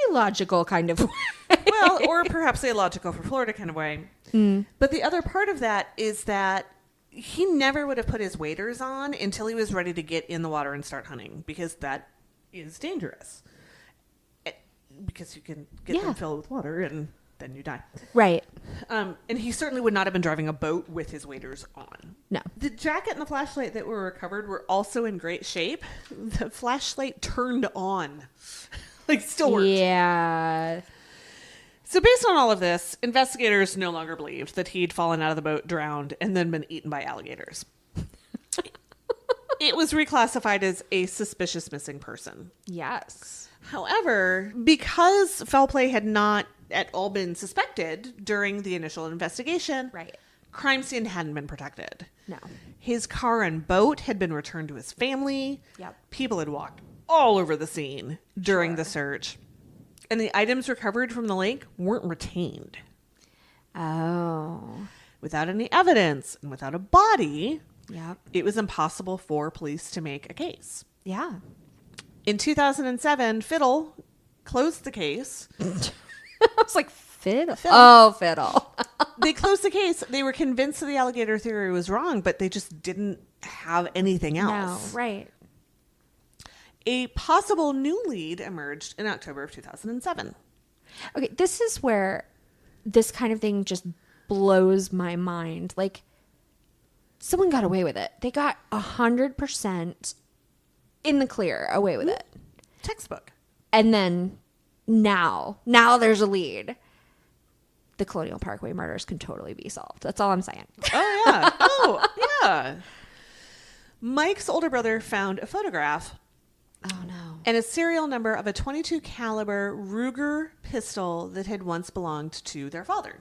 illogical kind of way. Well, or perhaps a logical for Florida kind of way. But the other part of that is that he never would have put his waders on until he was ready to get in the water and start hunting, because that is dangerous. Because you can get them filled with water and then you die. Right. And he certainly would not have been driving a boat with his waders on. No. The jacket and the flashlight that were recovered were also in great shape. The flashlight turned on. Like, still worked. Yeah. So based on all of this, investigators no longer believed that he'd fallen out of the boat, drowned, and then been eaten by alligators. It was reclassified as a suspicious missing person. Yes. However, because foul play had not at all been suspected during the initial investigation, Right. crime scene hadn't been protected. No. His car and boat had been returned to his family. Yep. People had walked all over the scene during the search. And the items recovered from the lake weren't retained. Oh. Without any evidence and without a body, Yep. it was impossible for police to make a case. Yeah. In 2007, Fiddle closed the case. I was like, fiddle. Oh, fiddle. They closed the case. They were convinced that the alligator theory was wrong, but they just didn't have anything No, else. right. A possible new lead emerged in October of 2007. Okay, this is where this kind of thing just blows my mind. Like, someone got away with it. They got 100% in the clear away with it. Textbook. And then now there's a lead. The Colonial Parkway murders can totally be solved. That's all I'm saying. Oh, yeah. Oh, yeah. Mike's older brother found a photograph Oh, no. and a serial number of a .22 caliber Ruger pistol that had once belonged to their father.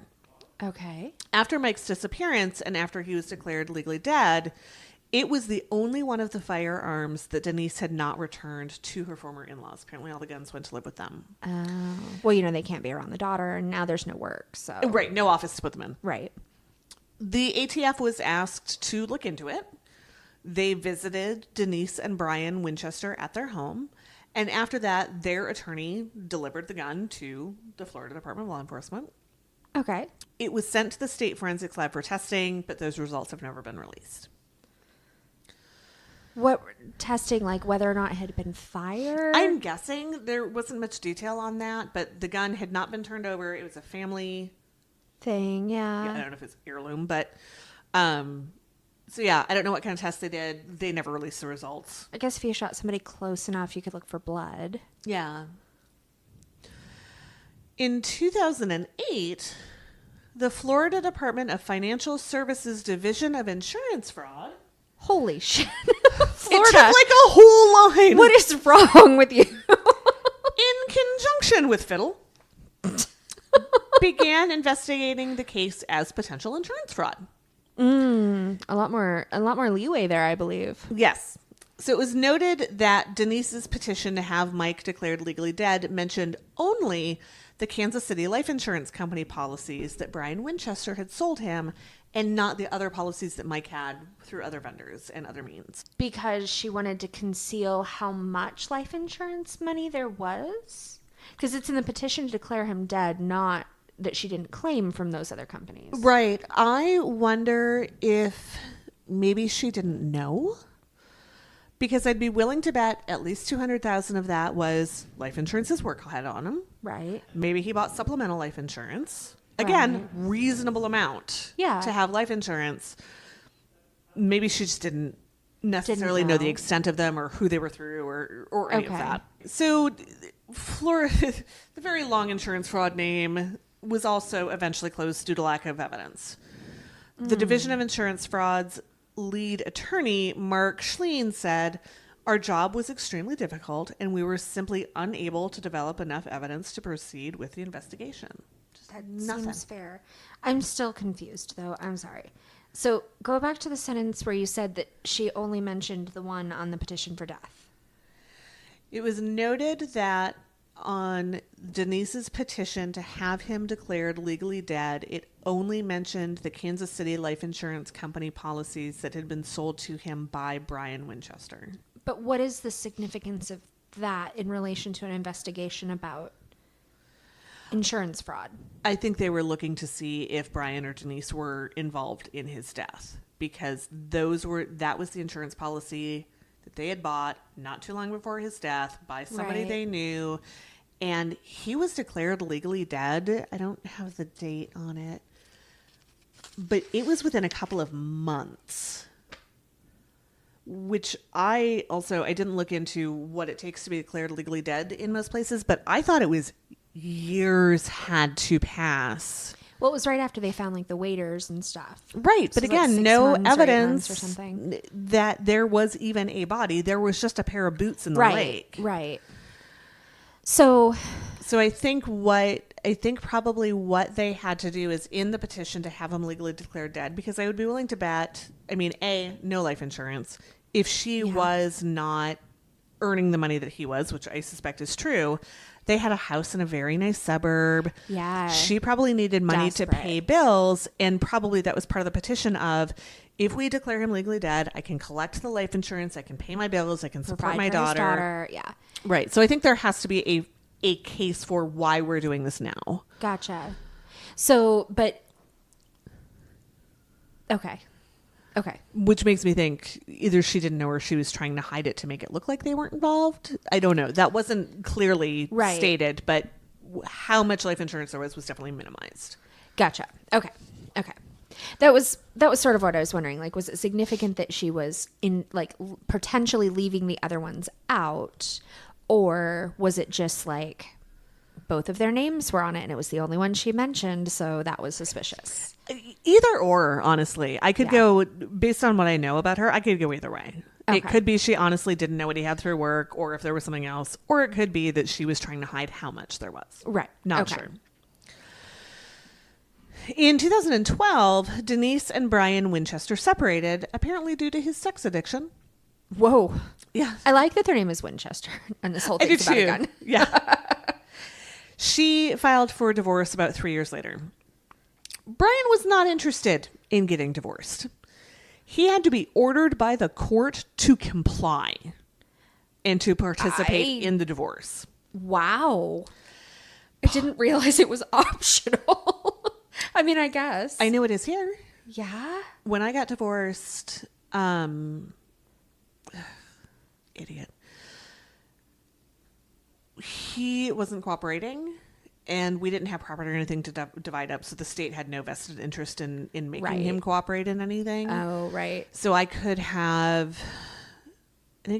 Okay. After Mike's disappearance and after he was declared legally dead, it was the only one of the firearms that Denise had not returned to her former in-laws. Apparently all the guns went to live with them. Well, they can't be around the daughter, and now there's no work, so. Right, no office to put them in. Right. The ATF was asked to look into it. They visited Denise and Brian Winchester at their home. And after that, their attorney delivered the gun to the Florida Department of Law Enforcement. Okay. It was sent to the state forensics lab for testing, but those results have never been released. What testing, like whether or not it had been fired? I'm guessing there wasn't much detail on that, but the gun had not been turned over. It was a family thing, I yeah. don't know if it's heirloom, but so yeah, I don't know what kind of test they did. They never released the results. I guess if you shot somebody close enough, you could look for blood. Yeah. In 2008, the Florida Department of Financial Services Division of Insurance Fraud. Holy shit. It Florida. took like a whole line. What is wrong with you? In conjunction conjunction with Fiddle, began investigating the case as potential insurance fraud. A lot more leeway there, I believe. Yes. So it was noted that Denise's petition to have Mike declared legally dead mentioned only the Kansas City Life Insurance Company policies that Brian Winchester had sold him, and not the other policies that Mike had through other vendors and other means. Because she wanted to conceal how much life insurance money there was? Because it's in the petition to declare him dead, not that she didn't claim from those other companies. Right. I wonder if maybe she didn't know. Because I'd be willing to bet at least $200,000 of that was life insurance his work had on him. Right. Maybe he bought supplemental life insurance. Again, Right. reasonable amount Yeah. to have life insurance. Maybe she just didn't necessarily know the know. extent of them or who they were through or any of Okay. that. So Flora, the very long insurance fraud name was also eventually closed due to lack of evidence. The Division of Insurance Fraud's lead attorney, Mark Schleen, said, "Our job was extremely difficult and we were simply unable to develop enough evidence to proceed with the investigation." That Nothing. seems fair. I'm still confused, though. I'm sorry. So go back to the sentence where you said that she only mentioned the one on the petition for death. It was noted that on Denise's petition to have him declared legally dead, it only mentioned the Kansas City Life Insurance Company policies that had been sold to him by Brian Winchester. But what is the significance of that in relation to an investigation about insurance fraud? I think they were looking to see if Brian or Denise were involved in his death, because that was the insurance policy that they had bought not too long before his death by somebody Right. they knew, and he was declared legally dead. I don't have the date on it, but it was within a couple of months, which I didn't look into what it takes to be declared legally dead in most places, but I thought it was years had to pass. Well, it was right after they found like the waiters and stuff. Right, So but it's like again, 6 no months or 8 evidence months or something. that there was even a body. There was just a pair of boots in the lake. Right. So So I think probably what they had to do is in the petition to have him legally declared dead, because I would be willing to bet, no life insurance. If she was not earning the money that he was, which I suspect is true, they had a house in a very nice suburb. Yeah. She probably needed money to Desperate. pay bills, and probably that was part of the petition of, if we declare him legally dead, I can collect the life insurance, I can pay my bills, I can support provide my for his daughter. Yeah. Right. So I think there has to be a case for why we're doing this now. Gotcha. So, but okay. Which makes me think either she didn't know or she was trying to hide it to make it look like they weren't involved. I don't know. That wasn't clearly stated, but how much life insurance there was definitely minimized. Gotcha. Okay. That was sort of what I was wondering. Like, was it significant that she was in like potentially leaving the other ones out, or was it just like both of their names were on it and it was the only one she mentioned, so that was suspicious? Either or, honestly. I could go, based on what I know about her, I could go either way. Okay. It could be she honestly didn't know what he had through work, or if there was something else, or it could be that she was trying to hide how much there was. Right. Not Okay. sure. In 2012, Denise and Brian Winchester separated, apparently due to his sex addiction. Whoa. Yeah. I like that their name is Winchester and this whole I do thing's about a too. gun. Yeah. She filed for divorce about 3 years later. Brian was not interested in getting divorced. He had to be ordered by the court to comply and to participate in the divorce. Wow. I didn't realize it was optional. I mean, I guess. I know it is here. Yeah. When I got divorced, idiot. He wasn't cooperating, and we didn't have property or anything to divide up, so the state had no vested interest in making Right. him cooperate in anything. Oh, right. So I think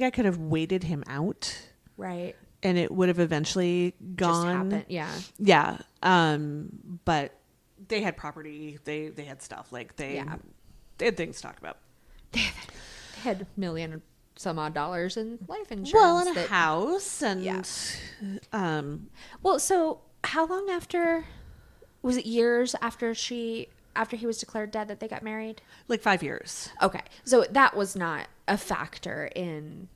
I could have waited him out, Right. and it would have eventually Just gone. happened. Yeah. Yeah. But they had property. They had stuff. Like they had things to talk about. They had $1 million some odd dollars in life insurance. Well, and a house and Well, so how long after, was it years after he was declared dead that they got married? like 5 years. Okay. So that was not a factor in,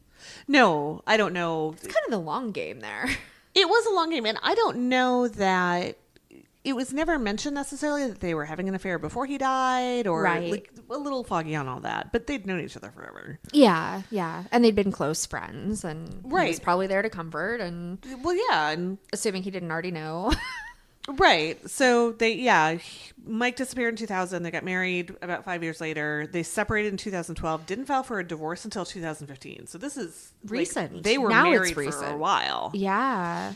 No, I don't know. it's kind of the long game there. It was a long game, and I don't know that it was never mentioned necessarily that they were having an affair before he died, or Right. like a little foggy on all that. But they'd known each other forever. Yeah. And they'd been close friends, and he was Right. probably there to comfort, and Well, yeah, and assuming he didn't already know. right. So Mike disappeared in 2000. They got married about 5 years later. They separated in 2012. Didn't file for a divorce until 2015. So this is like, Recent. they were Now it's married for a recent. while. Yeah.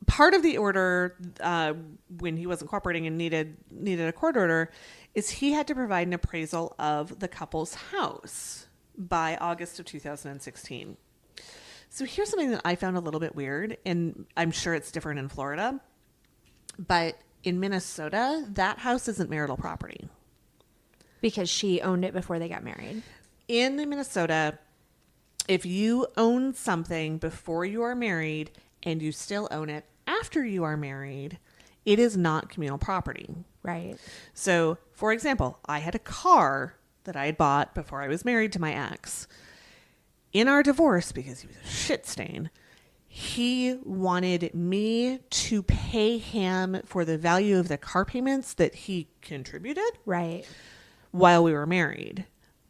Part of the order, when he wasn't cooperating and needed a court order, is he had to provide an appraisal of the couple's house by August of 2016. So here's something that I found a little bit weird, and I'm sure it's different in Florida, but in Minnesota, that house isn't marital property. Because she owned it before they got married. In Minnesota, if you own something before you are married and you still own it after you are married, it is not communal property. Right. So, for example, I had a car that I had bought before I was married to my ex. In our divorce, because he was a shit stain, he wanted me to pay him for the value of the car payments that he contributed Right. while we were married.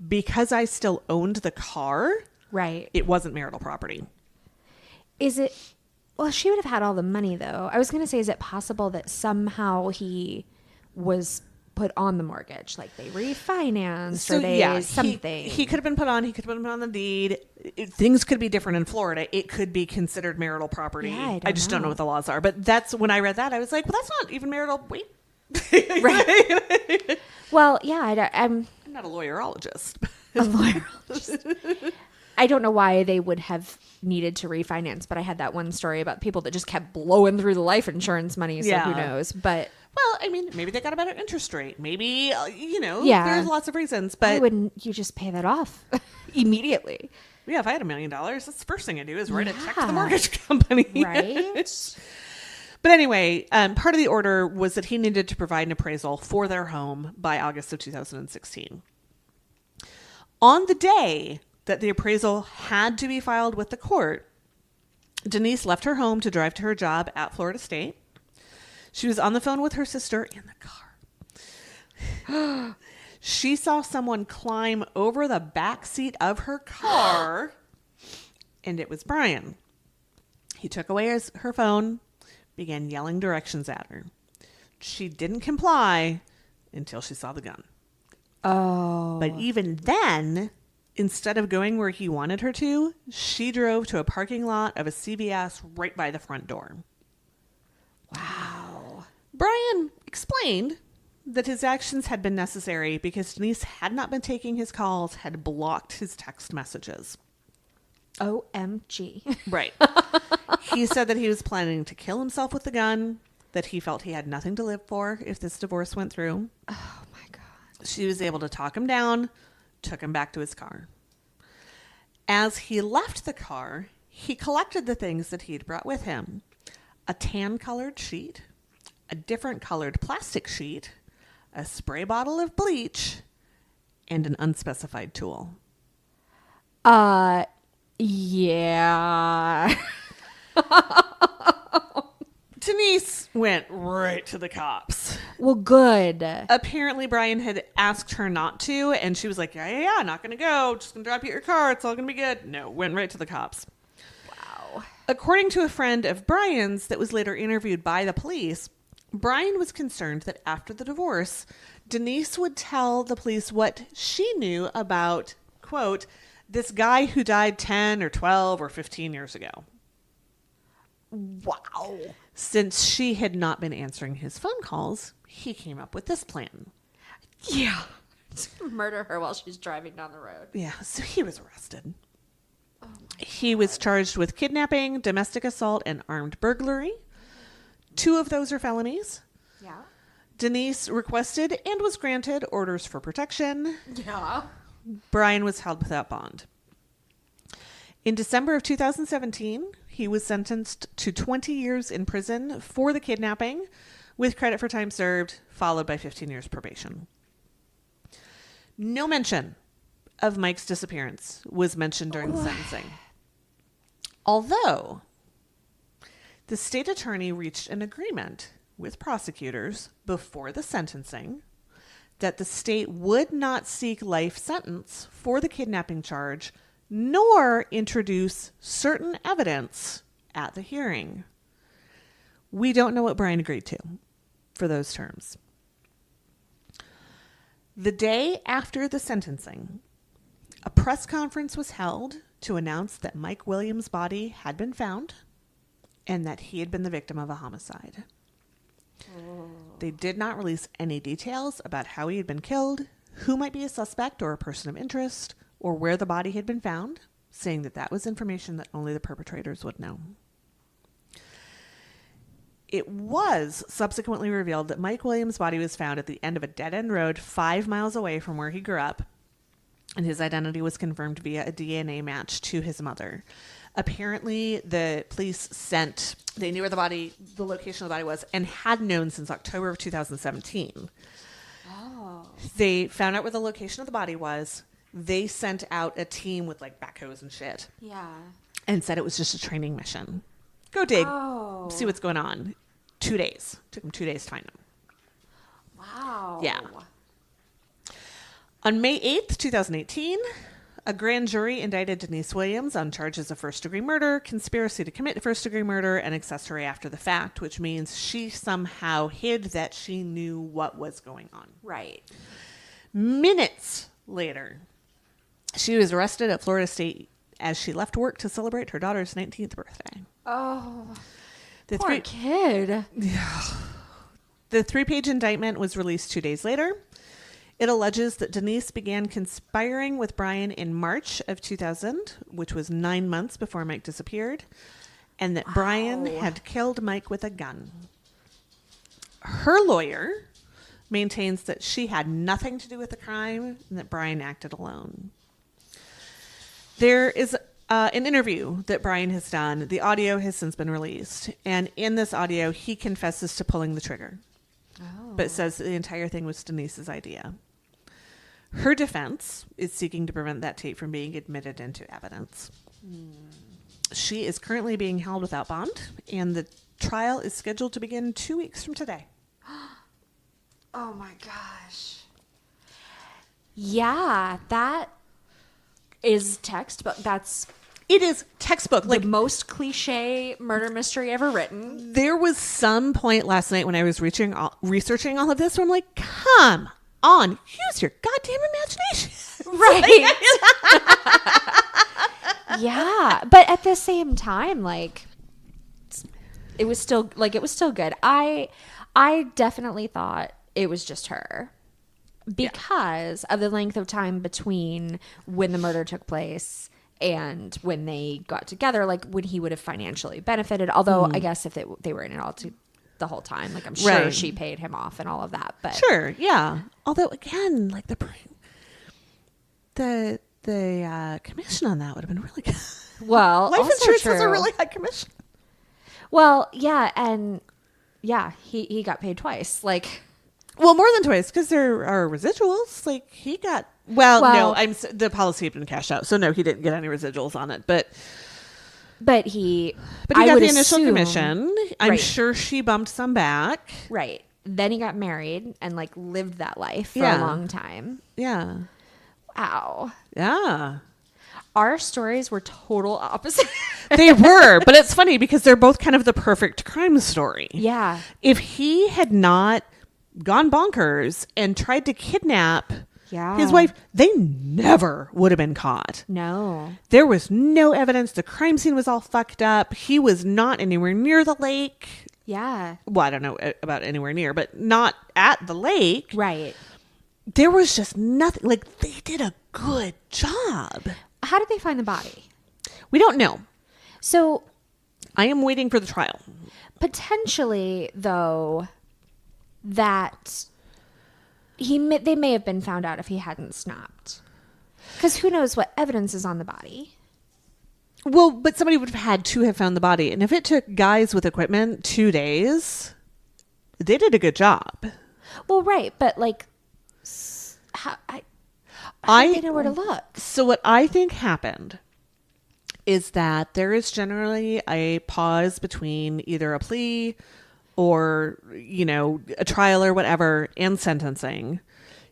Because I still owned the car, Right. it wasn't marital property. Is it, well, she would have had all the money though. I was going to say, is it possible that somehow he was put on the mortgage? Like they refinanced or they something. He could have been put on. He could have been put on the deed. Things could be different in Florida. It could be considered marital property. Yeah, I just don't know know what the laws are. But that's when I read that, I was like, well, that's not even marital. Wait. Right. Well, yeah, I'm I'm not a lawyerologist. a lawyer. I don't know why they would have needed to refinance, but I had that one story about people that just kept blowing through the life insurance money. So who Yeah. knows? But Well, I mean, maybe they got a better interest rate. Maybe, Yeah. there's lots of reasons. why But wouldn't you just pay that off immediately? yeah, if I had $1 million, that's the first thing I do is write a check to Yeah. the mortgage company. Right? But anyway, part of the order was that he needed to provide an appraisal for their home by August of 2016. On the day that the appraisal had to be filed with the court, Denise left her home to drive to her job at Florida State. She was on the phone with her sister in the car. She saw someone climb over the back seat of her car, and it was Brian. He took away her phone, began yelling directions at her. She didn't comply until she saw the gun. Oh. But even then, instead of going where he wanted her to, she drove to a parking lot of a CVS right by the front door. Wow. Brian explained that his actions had been necessary because Denise had not been taking his calls, had blocked his text messages. OMG. Right. He said that he was planning to kill himself with the gun, that he felt he had nothing to live for if this divorce went through. Oh my God. She was able to talk him down, took him back to his car. As he left the car, he collected the things that he'd brought with him. A tan-colored sheet, a different colored plastic sheet, a spray bottle of bleach, and an unspecified tool. Yeah. Denise went right to the cops. Well, good. Apparently, Brian had asked her not to, and she was like, yeah, not going to go. Just going to drop you at your car. It's all going to be good. No, went right to the cops. Wow. According to a friend of Brian's that was later interviewed by the police, Brian was concerned that after the divorce, Denise would tell the police what she knew about, quote, this guy who died 10 or 12 or 15 years ago. Wow. Since she had not been answering his phone calls, he came up with this plan. Yeah. Murder her while she's driving down the road. Yeah, so he was arrested. He was charged with kidnapping, domestic assault, and armed burglary. 2 of those are felonies. Yeah. Denise requested and was granted orders for protection. Yeah. Brian was held without bond. In December of 2017, he was sentenced to 20 years in prison for the kidnapping, with credit for time served, followed by 15 years probation. No mention of Mike's disappearance was mentioned during the sentencing. Although the state attorney reached an agreement with prosecutors before the sentencing that the state would not seek life sentence for the kidnapping charge, nor introduce certain evidence at the hearing. We don't know what Brian agreed to for those terms. The day after the sentencing, a press conference was held to announce that Mike Williams' body had been found and that he had been the victim of a homicide. They did not release any details about how he had been killed, who might be a suspect or a person of interest, or where the body had been found, saying that that was information that only the perpetrators would know. It was subsequently revealed that Mike Williams' body was found at the end of a dead-end road 5 miles away from where he grew up, and his identity was confirmed via a DNA match to his mother. Apparently, the police they knew where the location of the body was, and had known since October of 2017. Oh. They found out where the location of the body was. They sent out a team with like backhoes and shit. Yeah. And said it was just a training mission. Go dig, see what's going on. 2 days. Took them 2 days to find him. Wow. Yeah. On May 8th, 2018, a grand jury indicted Denise Williams on charges of first-degree murder, conspiracy to commit first-degree murder, and accessory after the fact, which means she somehow hid that she knew what was going on. Right. Minutes later, she was arrested at Florida State as she left work to celebrate her daughter's 19th birthday. Oh, poor kid. The 3-page indictment was released 2 days later. It alleges that Denise began conspiring with Brian in March of 2000, which was 9 months before Mike disappeared, and that Brian had killed Mike with a gun. Her lawyer maintains that she had nothing to do with the crime and that Brian acted alone. There is an interview that Brian has done. The audio has since been released, and in this audio, he confesses to pulling the trigger. But says that the entire thing was Denise's idea. Her defense is seeking to prevent that tape from being admitted into evidence. She is currently being held without bond, and the trial is scheduled to begin 2 weeks from today. Oh my gosh. Yeah, that is textbook. It is textbook. The most cliche murder mystery ever written. There was some point last night when I was researching all of this where I'm like, come on, use your goddamn imagination. Right. Yeah. But at the same time, like, it was still good. I definitely thought it was just her because of the length of time between when the murder took place and when they got together, like when he would have financially benefited. Although I guess if they were in it all the whole time, like I'm sure she paid him off and all of that. But sure, yeah. Although again, like the commission on that would have been really good. Well, life also insurance true. has a really high commission. Well, yeah, and yeah, he got paid twice. Like, well, more than twice because there are residuals. Like he got. Well, no, the policy had been cashed out, so no, he didn't get any residuals on it. But he got the initial commission. I'm sure she bumped some back. Right. Then he got married and like lived that life for a long time. Yeah. Wow. Yeah. Our stories were total opposite. They were, but it's funny because they're both kind of the perfect crime story. Yeah. If he had not gone bonkers and tried to kidnap his wife, they never would have been caught. No. There was no evidence. The crime scene was all fucked up. He was not anywhere near the lake. Yeah. Well, I don't know about anywhere near, but not at the lake. Right. There was just nothing. Like, they did a good job. How did they find the body? We don't know. So I am waiting for the trial. Potentially, though, that they may have been found out if he hadn't snapped. Because who knows what evidence is on the body. Well, but somebody would have had to have found the body. And if it took guys with equipment 2 days, they did a good job. Well, right. But like, how did they know where to look? So what I think happened is that there is generally a pause between either a plea or, you know, a trial or whatever and sentencing.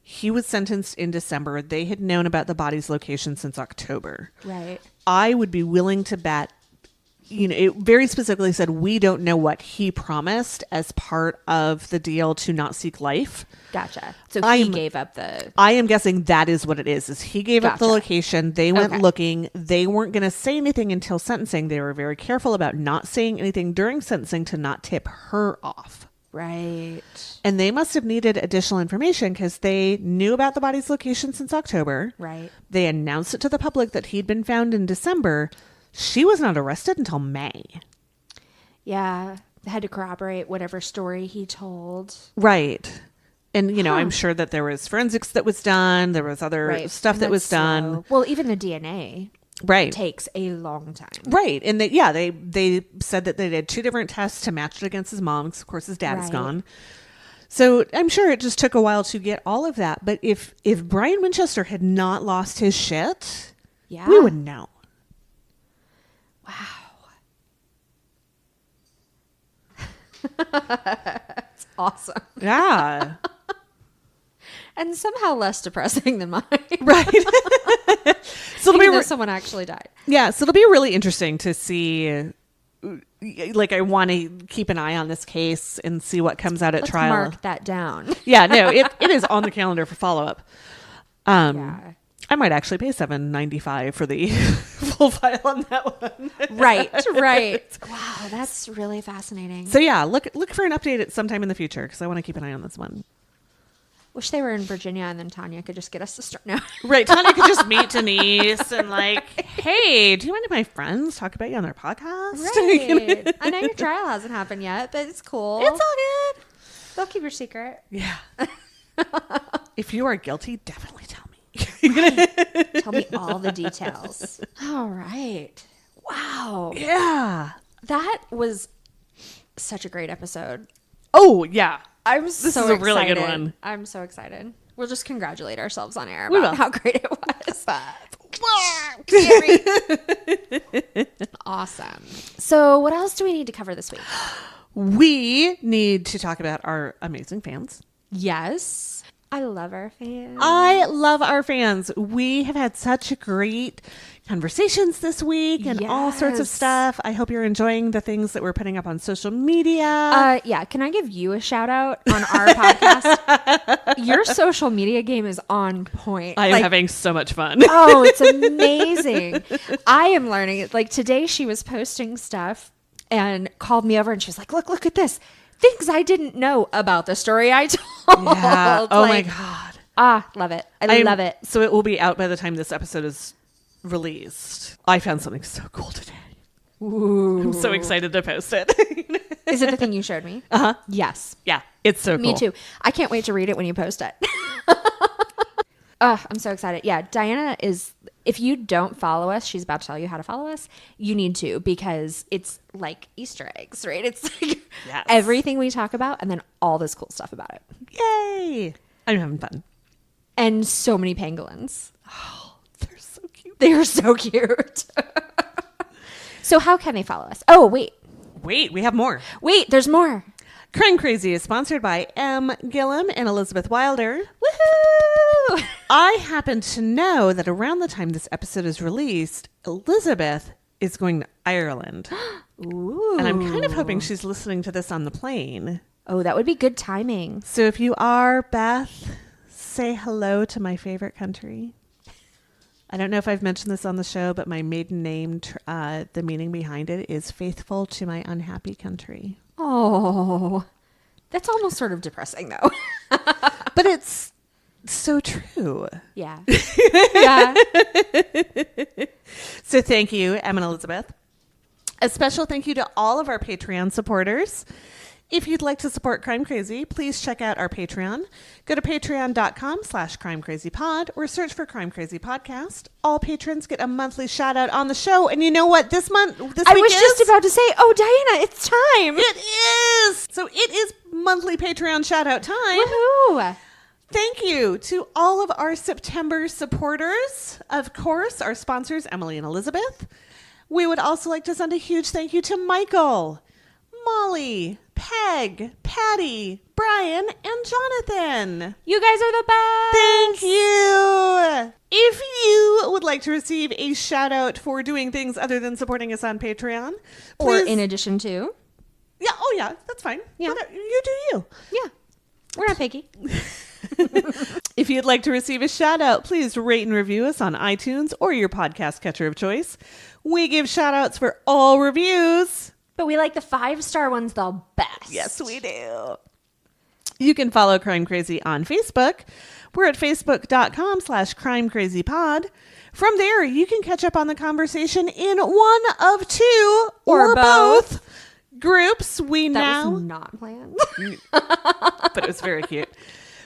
He was sentenced in December. They had known about the body's location since October. Right. I would be willing to bet, you know, it very specifically said, we don't know what he promised as part of the deal to not seek life. Gotcha. So he gave up the... I am guessing that is what it is he gave up the Gotcha. location. They went Okay. looking. They weren't going to say anything until sentencing. They were very careful about not saying anything during sentencing to not tip her off. Right. And they must have needed additional information because they knew about the body's location since October. Right. They announced it to the public that he'd been found in December. She was not arrested until May. Yeah. They had to corroborate whatever story he told. Right. And, you know, I'm sure that there was forensics that was done. There was other stuff And that was that's done. slow. Well, even the DNA Right. takes a long time. Right. And they said that they did 2 different tests to match it against his mom. 'Cause of course, his dad is Right. gone. So I'm sure it just took a while to get all of that. But if Brian Winchester had not lost his shit, Yeah. we would know. It's awesome. Yeah. And somehow less depressing than mine. Right. So it'll Even though be someone actually died. yeah. So it'll be really interesting to see. Like, I want to keep an eye on this case and see what comes out at Let's trial. mark that down. Yeah, no, it is on the calendar for follow up. Yeah. I might actually pay $7.95 for the full file on that one. Right. Wow, that's really fascinating. So yeah, look for an update at sometime in the future because I want to keep an eye on this one. Wish they were in Virginia and then Tanya could just get us to start now. Right, Tanya could just meet Denise and like, hey, do you mind if my friends talk about you on their podcast? Right. I know your trial hasn't happened yet, but it's cool. It's all good. They'll keep your secret. Yeah. If you are guilty, definitely tell me. Tell me all the details. All right. Wow. Yeah. That was such a great episode. Oh yeah. This is a really good one. I'm so excited. We'll just congratulate ourselves on air We about will. how great it was. Awesome. So what else do we need to cover this week? We need to talk about our amazing fans. Yes. I love our fans. I love our fans. We have had such great conversations this week and all sorts of Yes. stuff. I hope you're enjoying the things that we're putting up on social media. Yeah. Can I give you a shout out on our podcast? Your social media game is on point. I am Like, having so much fun. oh, it's amazing. I am learning it. Like today she was posting stuff and called me over and she was like, look at this. Things I didn't know about the story I told. Yeah. Oh my Like, God. love it. I love it. So it will be out by the time this episode is released. I found something so cool today. Ooh. I'm so excited to post it. Is it the thing you showed me? Uh-huh. Yes. Yeah. It's so cool. Me too. I can't wait to read it when you post it. I'm so excited. Yeah, Diana is, if you don't follow us, she's about to tell you how to follow us. You need to, because it's like Easter eggs, right? It's like Yes. everything we talk about and then all this cool stuff about it. Yay. I'm having fun. And so many pangolins. They're so cute. They are so cute. So how can they follow us? Oh, wait, We have more. there's more. Crime Crazy is sponsored by M. Gillum and Elizabeth Wilder. Woohoo! I happen to know that around the time this episode is released, Elizabeth is going to Ireland. Ooh. And I'm kind of hoping she's listening to this on the plane. Oh, that would be good timing. So if you are, Beth, say hello to my favorite country. I don't know if I've mentioned this on the show, but my maiden name, the meaning behind it is faithful to my unhappy country. Oh, that's almost sort of depressing, though. But it's so true. Yeah. Yeah. So thank you, Em and Elizabeth. A special thank you to all of our Patreon supporters. If you'd like to support Crime Crazy, please check out our Patreon. Go to patreon.com/crimecrazypod or search for Crime Crazy Podcast. All patrons get a monthly shout out on the show. And you know what? This I week was just about to say, oh, Diana, it's time. It is. So it is monthly Patreon shout out time. Woohoo. Thank you to all of our September supporters. Of course, our sponsors, Emily and Elizabeth. We would also like to send a huge thank you to Michael, Molly, Peg, Patty, Brian, and Jonathan. You guys are the best. Thank you. If you would like to receive a shout out for doing things other than supporting us on Patreon, Or please- in addition to. yeah, oh yeah, that's fine. Yeah. You do you. Yeah. We're not picky. If you'd like to receive a shout out, please rate and review us on iTunes or your podcast catcher of choice. We give shout outs for all reviews. But we like the 5-star ones the best. Yes, we do. You can follow Crime Crazy on Facebook. We're at facebook.com/crimecrazypod. From there, you can catch up on the conversation in one of two or both groups. That was not planned. But it was very cute.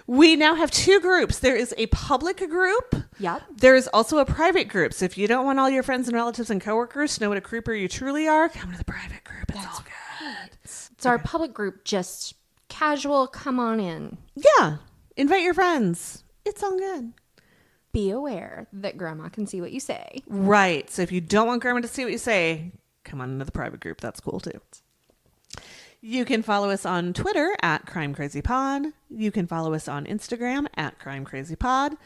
We now have two groups. There is a public group. Yep. There is also a private group. So if you don't want all your friends and relatives and coworkers to know what a creeper you truly are, come to the private group. It's all good. So our public group, just casual, come on in. Yeah. Invite your friends. It's all good. Be aware that grandma can see what you say. Right. So if you don't want grandma to see what you say, come on into the private group. That's cool too. You can follow us on Twitter at Crime Crazy Pod. You can follow us on Instagram at Crime Crazy Pod.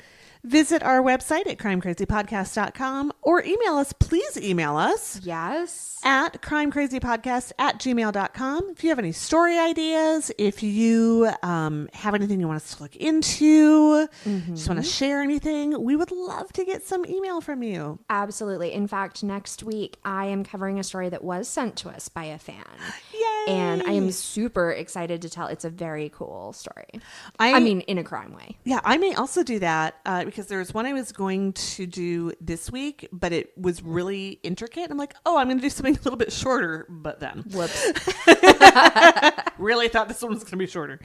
Visit our website at crimecrazypodcast.com or email us. Please email us. Yes. At crimecrazypodcast@gmail.com. If you have any story ideas, if you have anything you want us to look into, just want to share anything, we would love to get some email from you. Absolutely. In fact, next week, I am covering a story that was sent to us by a fan. Yay! And I am super excited to tell. It's a very cool story. I I mean, in a crime way. Yeah, I may also do that because there was one I was going to do this week, but it was really intricate. I'm like, oh, I'm going to do something a little bit shorter, but then. Whoops. Really thought this one was going to be shorter.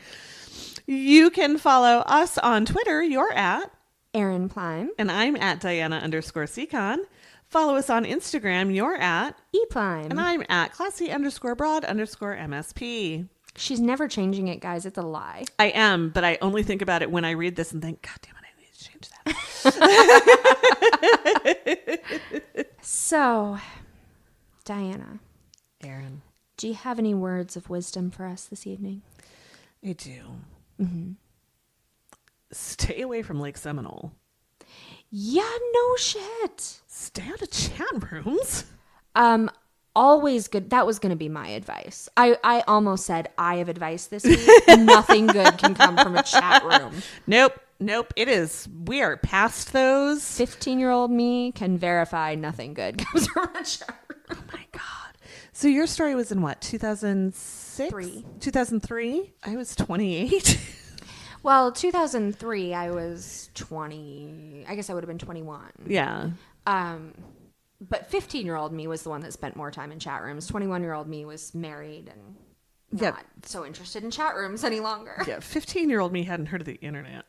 You can follow us on Twitter. You're at Erin Plime. and I'm at Diana_Secon. Follow us on Instagram. You're at E-Plime. and I'm at classy_broad_MSP. She's never changing it, guys. It's a lie. I am, but I only think about it when I read this and think, God damn it, I need to change that. So, Diana, Aaron, do you have any words of wisdom for us this evening? I do. Mm-hmm. Stay away from Lake Seminole. Yeah, no shit. Stay out of chat rooms. Always good. That was going to be my advice. I almost said I have advice this week. Nothing good can come from a chat room. Nope. It is. We are past those. 15-year-old me can verify nothing good comes from a chat room. Oh my God. So your story was in what? 2006? 2003? I was 28. Well, 2003, I was 20. I guess I would have been 21. Yeah. But 15-year-old me was the one that spent more time in chat rooms. 21-year-old me was married and not so interested in chat rooms any longer. Yeah. 15-year-old me hadn't heard of the internet.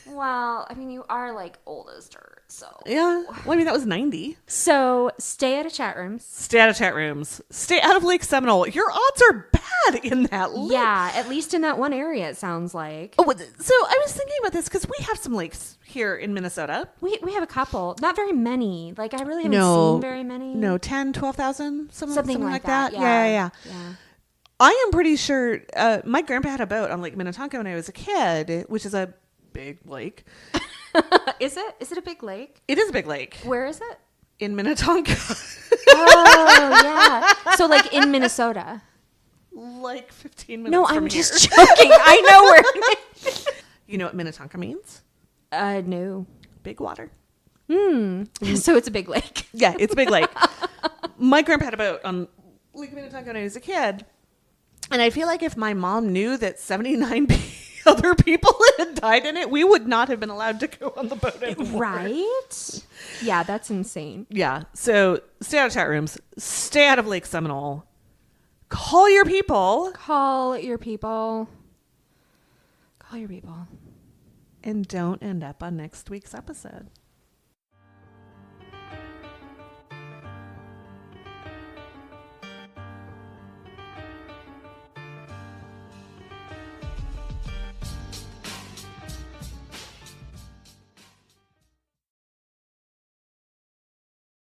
Well, I mean, you are like old as dirt, so. Yeah. Well, I mean, that was 90. So stay out of chat rooms. Stay out of chat rooms. Stay out of Lake Seminole. Your odds are bad in that lake. Yeah, at least in that one area, it sounds like. Oh, so I was thinking about this because we have some lakes here in Minnesota. We have a couple. Not very many. Like, I really haven't seen very many. No, 10, 12,000? Something like that. Yeah. I am pretty sure my grandpa had a boat on Lake Minnetonka when I was a kid, which is a big lake. Is it? Is it a big lake? It is a big lake. Where is it? In Minnetonka. Oh, yeah. So, like, in Minnesota. Like 15 minutes No, from I'm here. just joking. I know where it is. You know what Minnetonka means? No. Big water. So it's a big lake. Yeah, it's a big lake. My grandpa had a boat on Lake Minnetonka when I was a kid. And I feel like if my mom knew that 79 other people had died in it, we would not have been allowed to go on the boat anymore. Right? Yeah, that's insane. Yeah. So stay out of chat rooms. Stay out of Lake Seminole. Call your people. Call your people. Call your people. And don't end up on next week's episode.